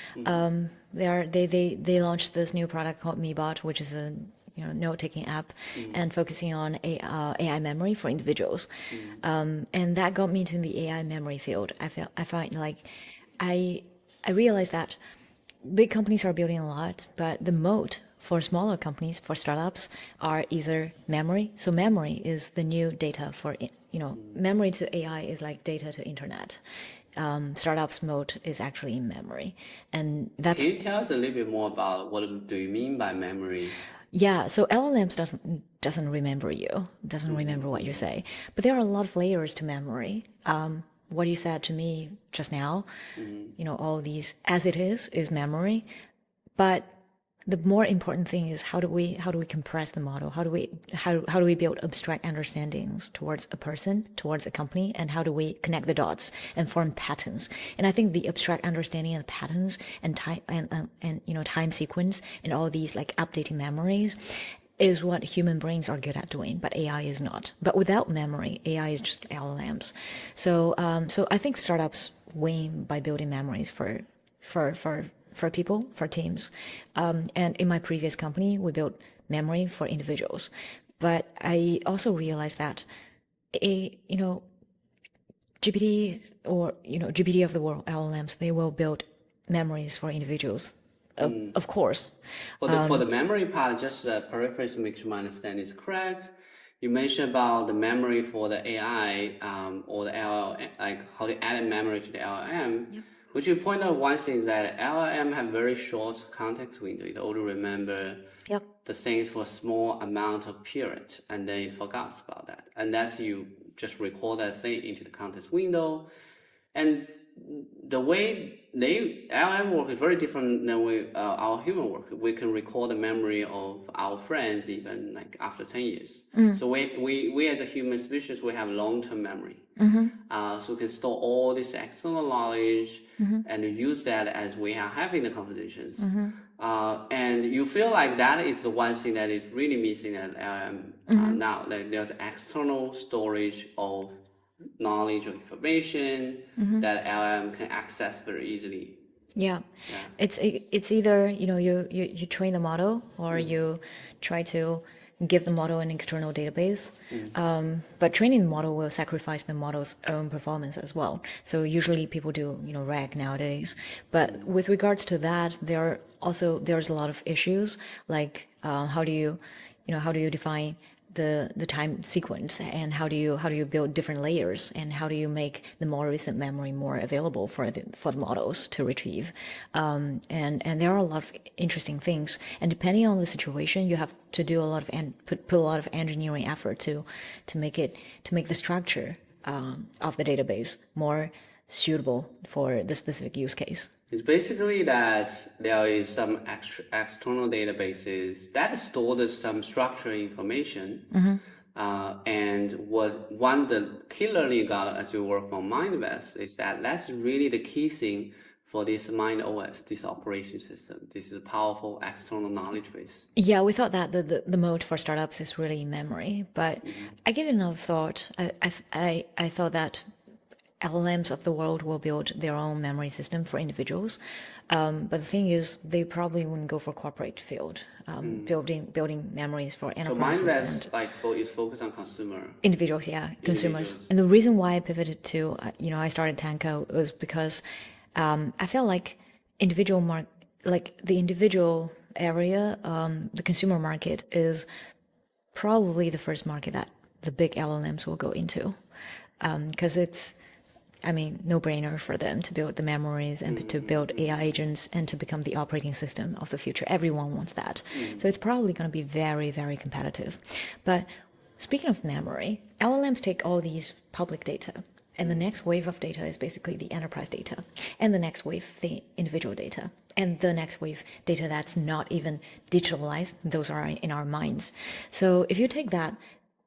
They launched this new product called MeBot, which is a note-taking app, and focusing on AI memory for individuals. And that got me into the AI memory field. I find like I realized that big companies are building a lot, but the moat for smaller companies, for startups, are either memory. So memory is the new data for, memory to AI is like data to internet. Startups moat is actually in memory. And that's... Can you tell us a little bit more about what do you mean by memory? Yeah, so LLMs doesn't remember you, doesn't remember what you say. But there are a lot of layers to memory. What you said to me just now, all these as it is memory. But the more important thing is how do we compress the model? How do we build abstract understandings towards a person, towards a company, and how do we connect the dots and form patterns? And I think the abstract understanding of patterns and time sequence and all these like updating memories is what human brains are good at doing, but AI is not. But without memory, AI is just LLMs. So I think startups win by building memories for people, for teams. And in my previous company, we built memory for individuals. But I also realized that GPT or GPT of the world, LLMs, they will build memories for individuals. Of course. For the memory part, just paraphrase to make sure my understanding is correct. You mentioned about the memory for the AI or the LLM, like how to add memory to the LLM. Yep. Which you point out one thing that LLM have very short context window. It only remember the things for a small amount of period, and then it forgets about that. And that's you just record that thing into the context window. And the way LLM work is very different than our human work. We can record the memory of our friends even like after 10 years. So we as a human species, we have long-term memory. So we can store all this external knowledge and use that as we are having the conversations. And you feel like that is the one thing that is really missing at LLM now. Like there's external storage of knowledge or information that LLM can access very easily. Yeah. It's either you train the model or you try to give the model an external database. But training the model will sacrifice the model's own performance as well. So usually people do RAG nowadays. But with regards to that, there's a lot of issues like how do you define the time sequence, and how do you build different layers, and how do you make the more recent memory more available for the models to retrieve, and there are a lot of interesting things, and depending on the situation you have to do a lot of put a lot of engineering effort to make the structure of the database more suitable for the specific use case. It's basically that there is some external databases that store some structured information. And the key learning you got as you work on Mindverse is that's really the key thing for this MindOS, this operation system. This is a powerful external knowledge base. Yeah, we thought that the mode for startups is really memory, but I gave it another thought. I thought that LLMs of the world will build their own memory system for individuals. But the thing is, they probably wouldn't go for corporate field, building memories for enterprises. So Mindverse is focused on consumer. Individuals, consumers. And the reason why I pivoted to, I started Tanka was because I felt like the individual area, the consumer market is probably the first market that the big LLMs will go into. Because it's no-brainer for them to build the memories and to build AI agents and to become the operating system of the future. Everyone wants that. So it's probably going to be very, very competitive. But speaking of memory, LLMs take all these public data, and the next wave of data is basically the enterprise data, and the next wave, the individual data. And the next wave data that's not even digitalized, those are in our minds. So if you take that,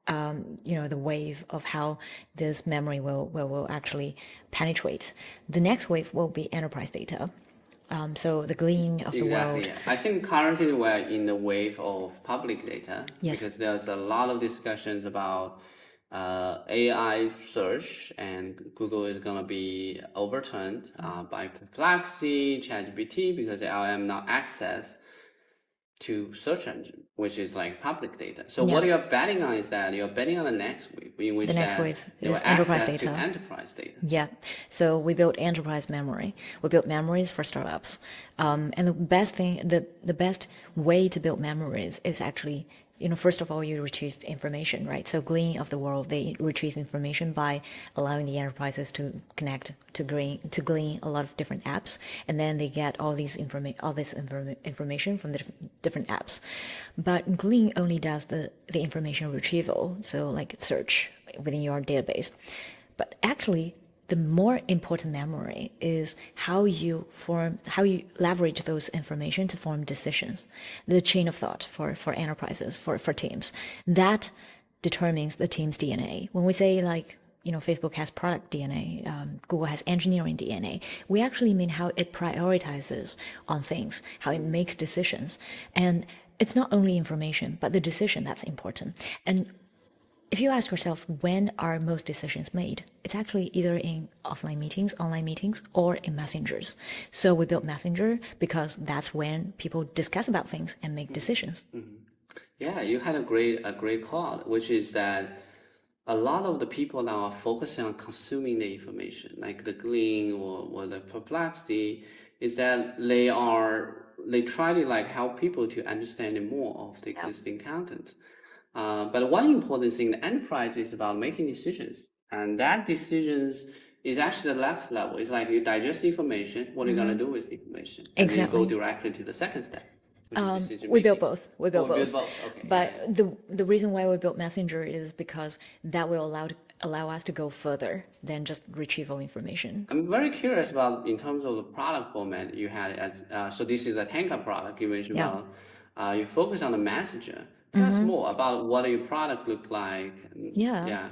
the wave of how this memory will actually penetrate, the next wave will be enterprise data. So the glean of the world. Exactly. I think currently we're in the wave of public data Yes. because there's a lot of discussions about AI search, and Google is going to be overturned by Perplexity, ChatGPT, because the LM now access to search engine, which is like public data. So what Yeah. you're betting on is that you're betting on the next wave, in which The next that wave there is will enterprise access to data. enterprise data. Yeah. So we built enterprise memory. We built memories for startups. And the best thing, the best way to build memories is actually, first of all, you retrieve information, right? So Glean of the world, they retrieve information by allowing the enterprises to connect to Glean a lot of different apps, and then they get all this information from the different apps. But Glean only does the information retrieval, so like search within your database. But actually, the more important memory is how you leverage those information to form decisions, the chain of thought for enterprises, for teams. That determines the team's DNA. When we say like, Facebook has product DNA, Google has engineering DNA, we actually mean how it prioritizes on things, how it makes decisions. And it's not only information, but the decision that's important. And if you ask yourself, when are most decisions made? It's actually either in offline meetings, online meetings, or in messengers. So we built Messenger because that's when people discuss about things and make decisions. Yeah, you had a great call, which is that a lot of the people now are focusing on consuming the information, like the Glean or the Perplexity, is that they try to like help people to understand more of the existing content. But one important thing, the enterprise is about making decisions, and that decisions is actually the left level. It's like you digest the information, what are you gonna do with the information, and then you go directly to the second step, which is decision We making. built both. We built built both. both. Okay. But the reason why we built Messenger is because that will allow us to go further than just retrieval information. I'm very curious about in terms of the product format you had at. So this is a Tanka product you mentioned about. You focus on the messenger. Tell us more about what your product look like. Yeah.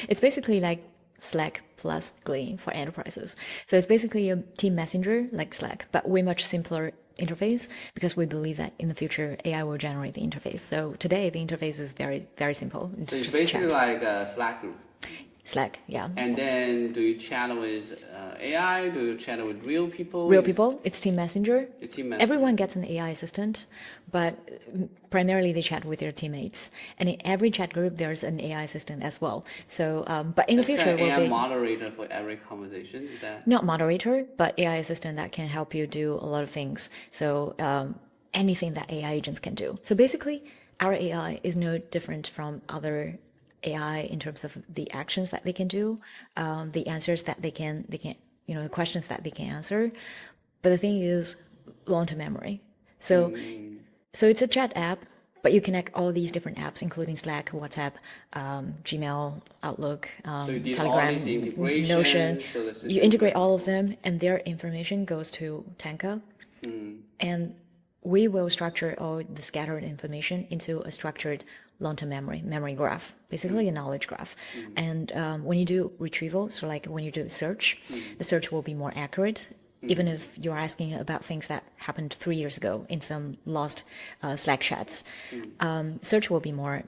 It's basically like Slack plus Glean for enterprises. So it's basically a team messenger like Slack, but way much simpler interface, because we believe that in the future AI will generate the interface. So today the interface is very, very simple. So it's just basically chat. like a Slack group. Slack, yeah. And then do you chat with AI? Do you chat with real people? Real people, it's team messenger. It's team messenger. Everyone gets an AI assistant, but primarily they chat with their teammates. And in every chat group, there's an AI assistant as well. So, but in the future, An AI will be moderator for every conversation. Is that not moderator, but AI assistant that can help you do a lot of things. So anything that AI agents can do. So basically, our AI is no different from other AI in terms of the actions that they can do, the answers that they can, the questions that they can answer. But the thing is long-term memory. So it's a chat app, but you connect all these different apps, including Slack, WhatsApp, Gmail, Outlook, so you did Telegram, all these integrations, Notion. so the system You integrate all of them, and their information goes to Tanka, and we will structure all the scattered information into a structured long-term memory graph, basically a knowledge graph. And when you do retrieval, so like when you do search, the search will be more accurate, even if you're asking about things that happened 3 years ago in some lost Slack chats. Search will be more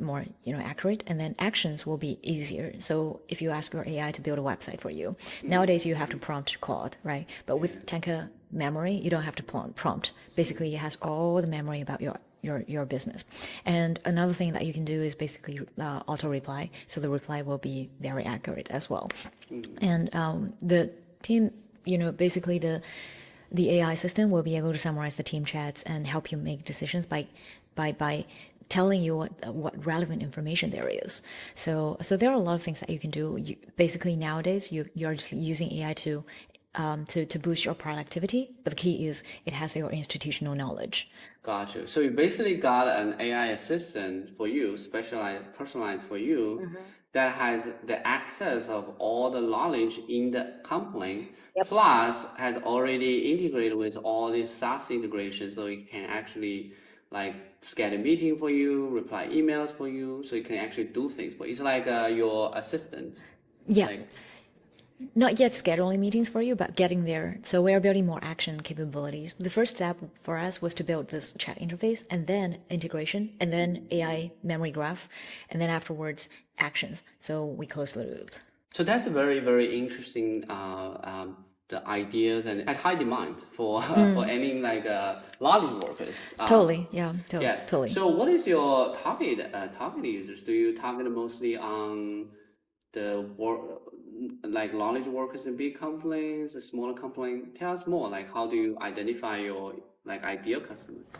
accurate, and then actions will be easier. So if you ask your AI to build a website for you, nowadays you have to prompt Claude, right? But with Tanka memory, you don't have to prompt. Basically, it has all the memory about your business. And another thing that you can do is basically auto reply, so the reply will be very accurate as well. And the team, basically the AI system will be able to summarize the team chats and help you make decisions by telling you what relevant information there is. So there are a lot of things that you can do. Basically nowadays you're just using AI to boost your productivity, but the key is it has your institutional knowledge. Gotcha. So you basically got an AI assistant for you, specialized, personalized for you, that has the access of all the knowledge in the company, Yep. plus has already integrated with all these SaaS integrations, so it can actually like schedule a meeting for you, reply emails for you, so it can actually do things for you. It's like your assistant. Yeah. Like, Not yet scheduling meetings for you, but getting there. So we are building more action capabilities. The first step for us was to build this chat interface, and then integration, and then AI memory graph, and then afterwards actions. So we close the loop. so that's a very, very interesting the ideas and at high demand for for any like knowledge workers. Totally, yeah, Yeah. totally. So what is your target users? Do you target mostly on the work like knowledge workers in big companies, the smaller companies? Tell us more. Like how do you identify your like ideal customers?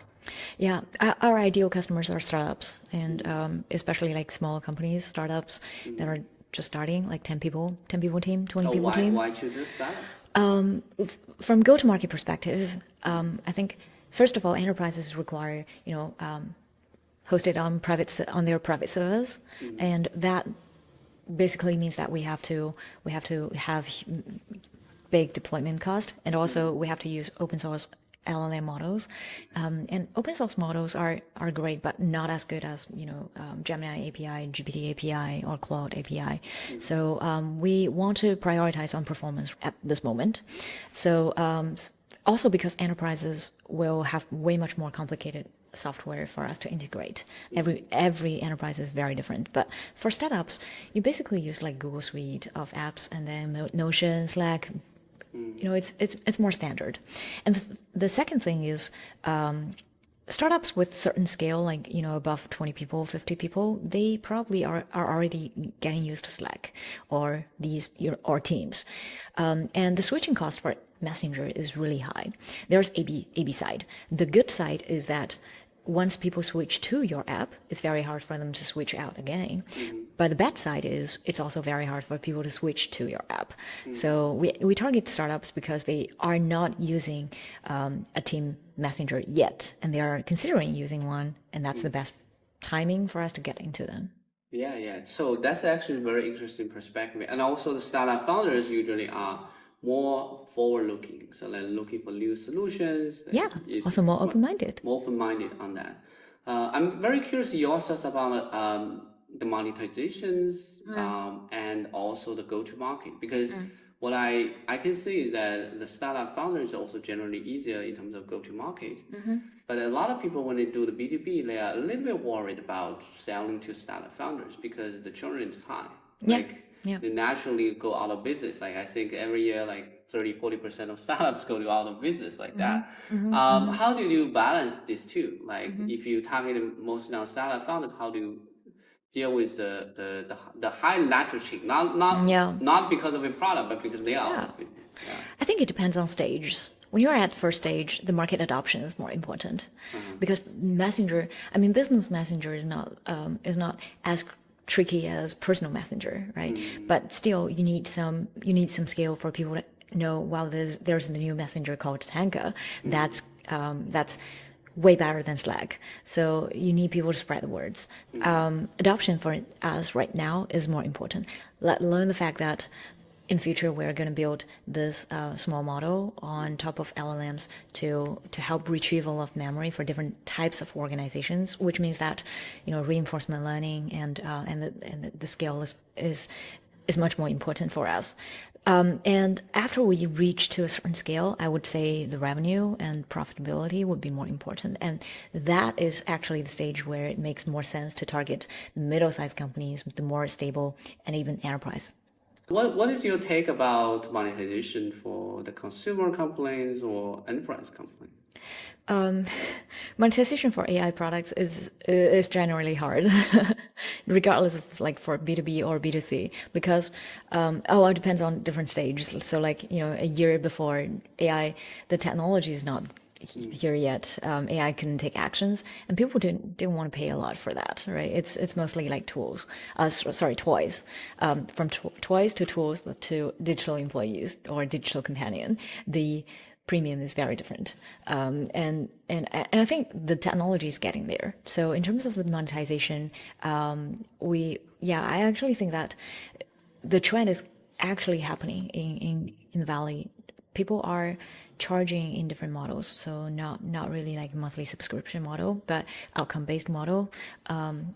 Yeah, our ideal customers are startups, and especially like small companies, startups that are just starting, like 10 people team, 20 Oh, people team. why choose this startup? From go-to-market perspective, I think first of all, enterprises require hosted on their private servers, and that basically means that we have to have big deployment cost, and also we have to use open source LLM models, and open source models are great, but not as good as Gemini API, GPT API, or Claude API. So we want to prioritize on performance at this moment. So also because enterprises will have way much more complicated software for us to integrate. Every enterprise is very different, but for startups, you basically use like Google Suite of apps, and then Notion, Slack. It's more standard. And the second thing is startups with certain scale, like above 20 people, 50 people, they probably are already getting used to Slack or or Teams, and the switching cost for Messenger is really high. There's AB side. The good side is that once people switch to your app, it's very hard for them to switch out again. But the bad side is it's also very hard for people to switch to your app. So we target startups because they are not using a team messenger yet, and they are considering using one, and that's the best timing for us to get into them. Yeah. So that's actually a very interesting perspective. And also the startup founders usually are more forward-looking. So they're looking for new solutions. Yeah, also more open-minded. More open-minded on that. I'm very curious your thoughts about the monetizations and also the go-to-market, because what I can see is that the startup founders are also generally easier in terms of go-to-market. But a lot of people, when they do the B2B, they are a little bit worried about selling to startup founders because the churn is high. They naturally go out of business. Like I think every year, like 30-40% of startups go out of business like that. How do you balance these two? Like if you target mostly on startup founders, how do you deal with the high lateral check? Not because of a product, but because they are out of business. Yeah. I think it depends on stages. When you're at first stage, the market adoption is more important, because business messenger is not as tricky as personal messenger, right? But still, you need some scale for people to know. Well, there's the new messenger called Tanka that's way better than Slack. So you need people to spread the words. Adoption for us right now is more important. Let alone the fact that in future we're going to build this small model on top of LLMs to help retrieval of memory for different types of organizations, which means that reinforcement learning and the scale is much more important for us. And after we reach to a certain scale, I would say the revenue and profitability would be more important. And that is actually the stage where it makes more sense to target middle-sized companies with the more stable and even enterprise. What is your take about monetization for the consumer companies or enterprise companies? Monetization for AI products is generally hard, regardless of like for B2B or B2C, because it depends on different stages. So like a year before AI, the technology is not here yet. AI couldn't take actions, and people didn't want to pay a lot for that, right? It's mostly like toys. From toys to tools to digital employees or digital companion. The premium is very different. And I think the technology is getting there. So in terms of the monetization, I actually think that the trend is actually happening in the Valley. People are charging in different models, so not really like monthly subscription model, but outcome-based model.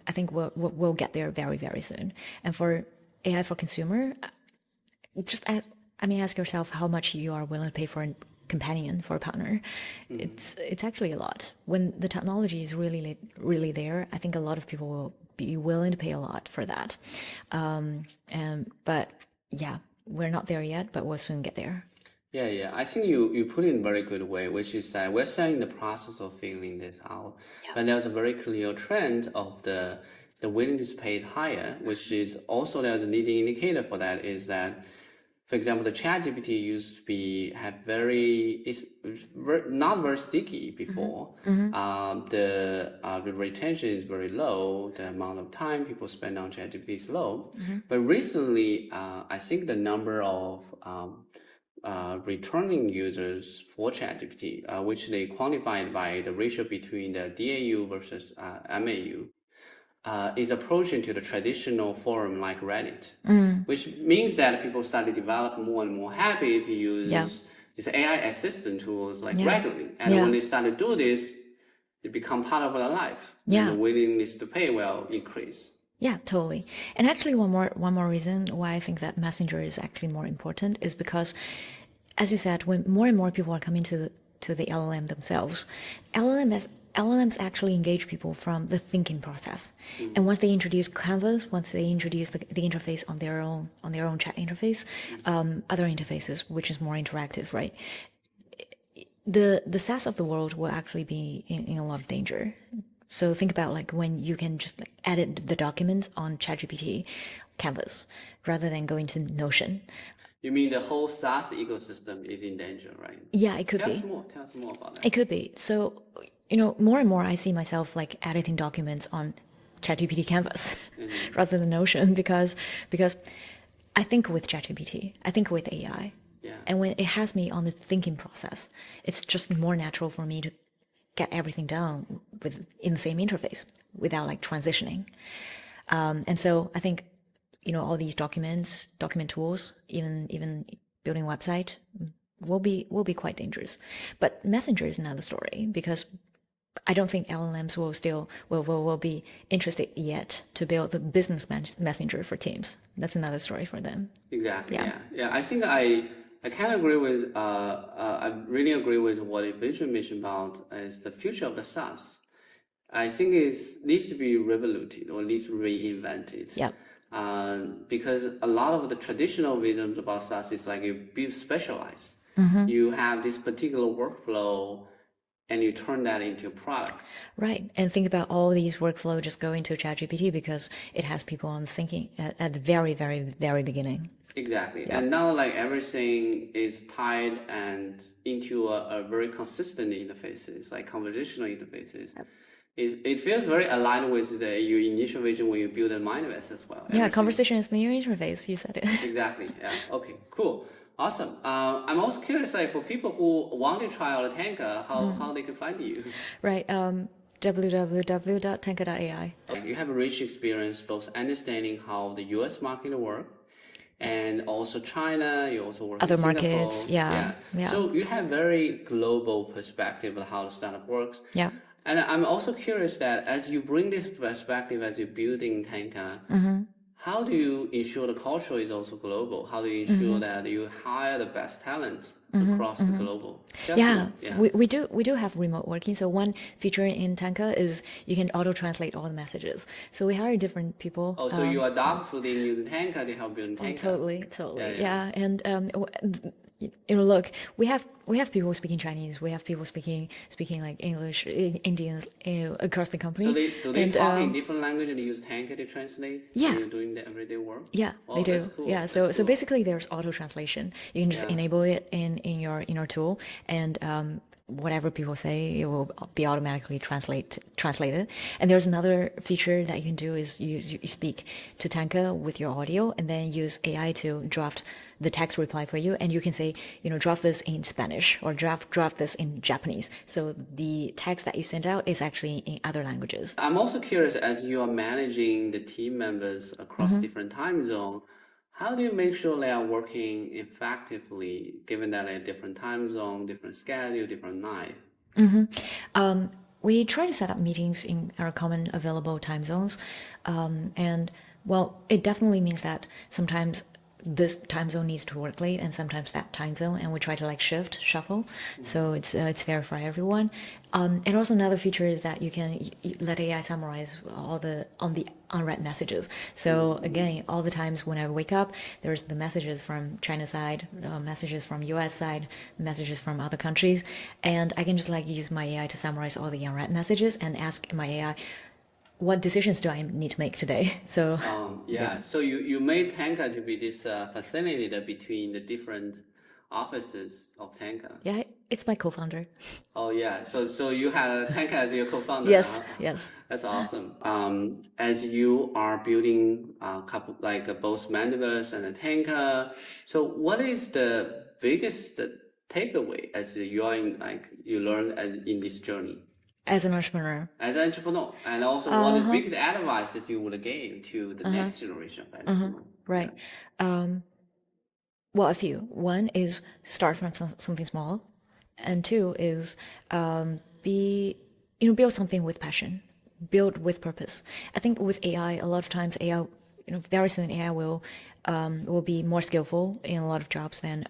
I think we'll get there very, very soon. And for AI for consumer, just ask yourself how much you are willing to pay for a companion, for a partner. It's actually a lot. When the technology is really there, I think a lot of people will be willing to pay a lot for that. But yeah, we're not there yet, but we'll soon get there. Yeah. I think you put it in a very good way, which is that we're still in the process of figuring this out. But there's a very clear trend of the willingness to pay it higher, which is also there's a leading indicator for that is that, for example, the ChatGPT used to be not very sticky before. The retention is very low. The amount of time people spend on ChatGPT is low. But recently, I think the number of returning users for ChatGPT, which they quantified by the ratio between the DAU versus MAU, is approaching to the traditional forum like Reddit, which means that people start to develop more and more habit to use these AI assistant tools like regularly. And when they start to do this, it become part of their life. And the willingness to pay will increase. Yeah, totally. And actually, one more reason why I think that Messenger is actually more important is because, as you said, when more and more people are coming to the LLM themselves, LLMs actually engage people from the thinking process. And once they introduce Canvas, once they introduce the interface on their own chat interface, other interfaces, which is more interactive, right? The SaaS of the world will actually be in a lot of danger. So think about like when you can just like edit the documents on ChatGPT Canvas rather than going to Notion. You mean the whole SaaS ecosystem is in danger, right? Yeah, it could be. Tell us more about that. It could be. So, more and more I see myself like editing documents on ChatGPT Canvas rather than Notion because I think with ChatGPT, I think with AI. Yeah. And when it has me on the thinking process, it's just more natural for me to get everything done in the same interface without like transitioning. And so I think, all these document tools, even building a website will be quite dangerous. But Messenger is another story because I don't think LLMs will be interested yet to build the business messenger for teams. That's another story for them. Exactly. Yeah. I think I kind of agree with. I really agree with what Vision mentioned about is the future of the SaaS. I think it needs to be revoluted or at least reinvented. Yeah. Because a lot of the traditional wisdoms about SaaS is like you be specialized. You have this particular workflow and you turn that into a product. Right. And think about all these workflow just go into ChatGPT because it has people on thinking at the very, very, very beginning. Exactly. Yeah. And now like everything is tied and into a very consistent interfaces, like conversational interfaces. Yep. It feels very aligned with your initial vision when you build a Mindverse as well. Yeah, conversation is the new interface. You said it. Exactly. Yeah. Okay. Cool. Awesome. I'm also curious, like for people who want to try out Tanka, how they can find you. Right. www.tanka.ai. You have a rich experience both understanding how the U.S. market works and also China. You also work other in Singapore. Markets. Yeah. So you have very global perspective of how the startup works. Yeah. And I'm also curious that as you bring this perspective as you're building Tanka, how do you ensure the culture is also global? How do you ensure that you hire the best talent across the global? We do have remote working. So one feature in Tanka is you can auto translate all the messages. So we hire different people. Oh, so you adopt for the using Tanka to help build Tanka. Totally. Yeah. And look, we have people speaking Chinese. We have people speaking like English, Indians across the company. So do they talk in different language and use Tanka to translate? Yeah. So you're doing the everyday work. Yeah, they do. Cool. Yeah. So basically, there's auto translation. You can just enable it in your tool, and whatever people say, it will be automatically translated. And there's another feature that you can do is you speak to Tanka with your audio and then use AI to draft the text reply for you. And you can say, draft this in Spanish or draft this in Japanese. So the text that you send out is actually in other languages. I'm also curious, as you are managing the team members across different time zones, how do you make sure they are working effectively, given that they're different time zone, different schedule, different night? We try to set up meetings in our common available time zones. And well, it definitely means that sometimes this time zone needs to work late and sometimes that time zone, and we try to like shuffle. So it's fair for everyone. And also another feature is that you can let AI summarize all the unread messages. So again, all the times when I wake up, there's the messages from China side, messages from US side, messages from other countries, and I can just like use my AI to summarize all the unread messages and ask my AI, what decisions do I need to make today? So So you made Tanka to be this facilitator between the different offices of Tanka. Yeah, it's my co-founder. Oh yeah, so you had Tanka as your co-founder. Yes, huh? yes. That's awesome. As you are building a couple like both Mindverse and Tanka, so what is the biggest takeaway as you are you learn in this journey? As an entrepreneur. As an entrepreneur, and also what is biggest advice that you would give to the next generation of entrepreneurs? Right. Well, a few. One is start from something small, and two is build something with passion, build with purpose. I think with AI, a lot of times AI, very soon AI will be more skillful in a lot of jobs than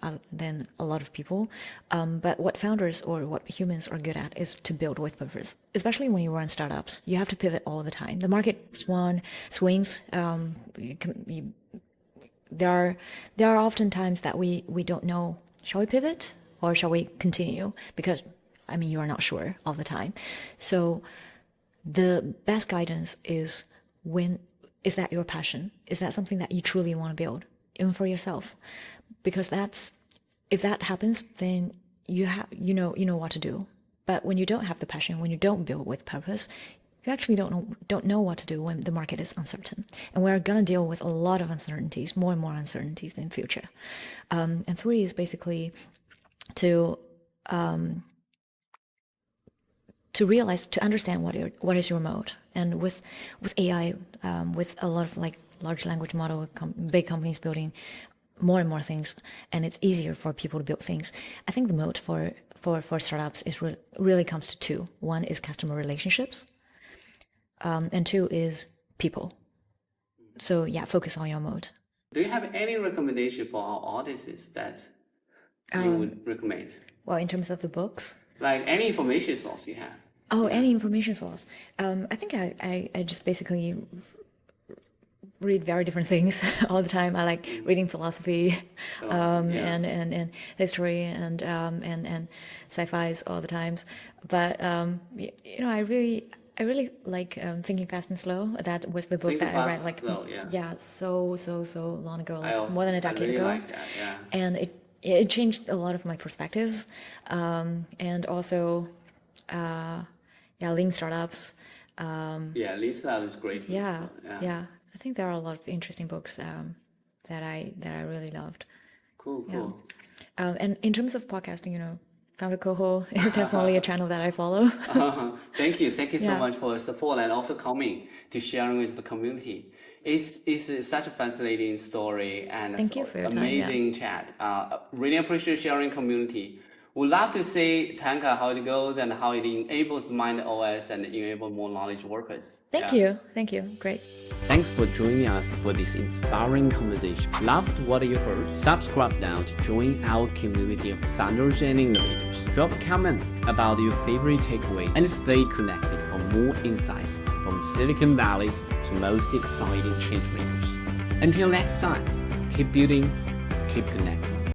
a lot of people. But what founders or what humans are good at is to build with purpose. Especially when you run startups, you have to pivot all the time. The market swings. There are often times that we don't know, shall we pivot or shall we continue? Because you are not sure all the time. So the best guidance is is that your passion? Is that something that you truly want to build, even for yourself? Because if that happens, then you know what to do. But when you don't have the passion, when you don't build with purpose, you actually don't know what to do when the market is uncertain. And we're gonna deal with a lot of uncertainties, more and more uncertainties in the future. And three is basically to realize, to understand what is your mode. And with AI, with a lot of like large language model, big companies building more and more things, and it's easier for people to build things. I think the mode for startups is really comes to two. One is customer relationships, and two is people. So yeah, focus on your mode. Do you have any recommendation for our audiences that you would recommend? Well, in terms of the books, like any information source you have. Oh, any information source. I think I just basically read very different things all the time. I like reading philosophy, and history and sci-fis all the times. But I really like Thinking Fast and Slow. That was the book that I read so long ago, more than a decade ago. Like that, yeah. And it changed a lot of my perspectives, and also. Lean startups. Lean startups is great. Yeah. I think there are a lot of interesting books that I really loved. Cool. And in terms of podcasting, FounderCoHo is definitely a channel that I follow. Thank you so much for your support and also coming to sharing with the community. It's such a fascinating story and thank you for your amazing chat. Really appreciate sharing community. We'd love to see Tanka, how it goes and how it enables Mind OS and enable more knowledge workers. Thank you. Great. Thanks for joining us for this inspiring conversation. Loved what you heard? Subscribe now to join our community of founders and innovators. Drop a comment about your favorite takeaway and stay connected for more insights from Silicon Valley's most exciting change makers. Until next time, keep building, keep connecting.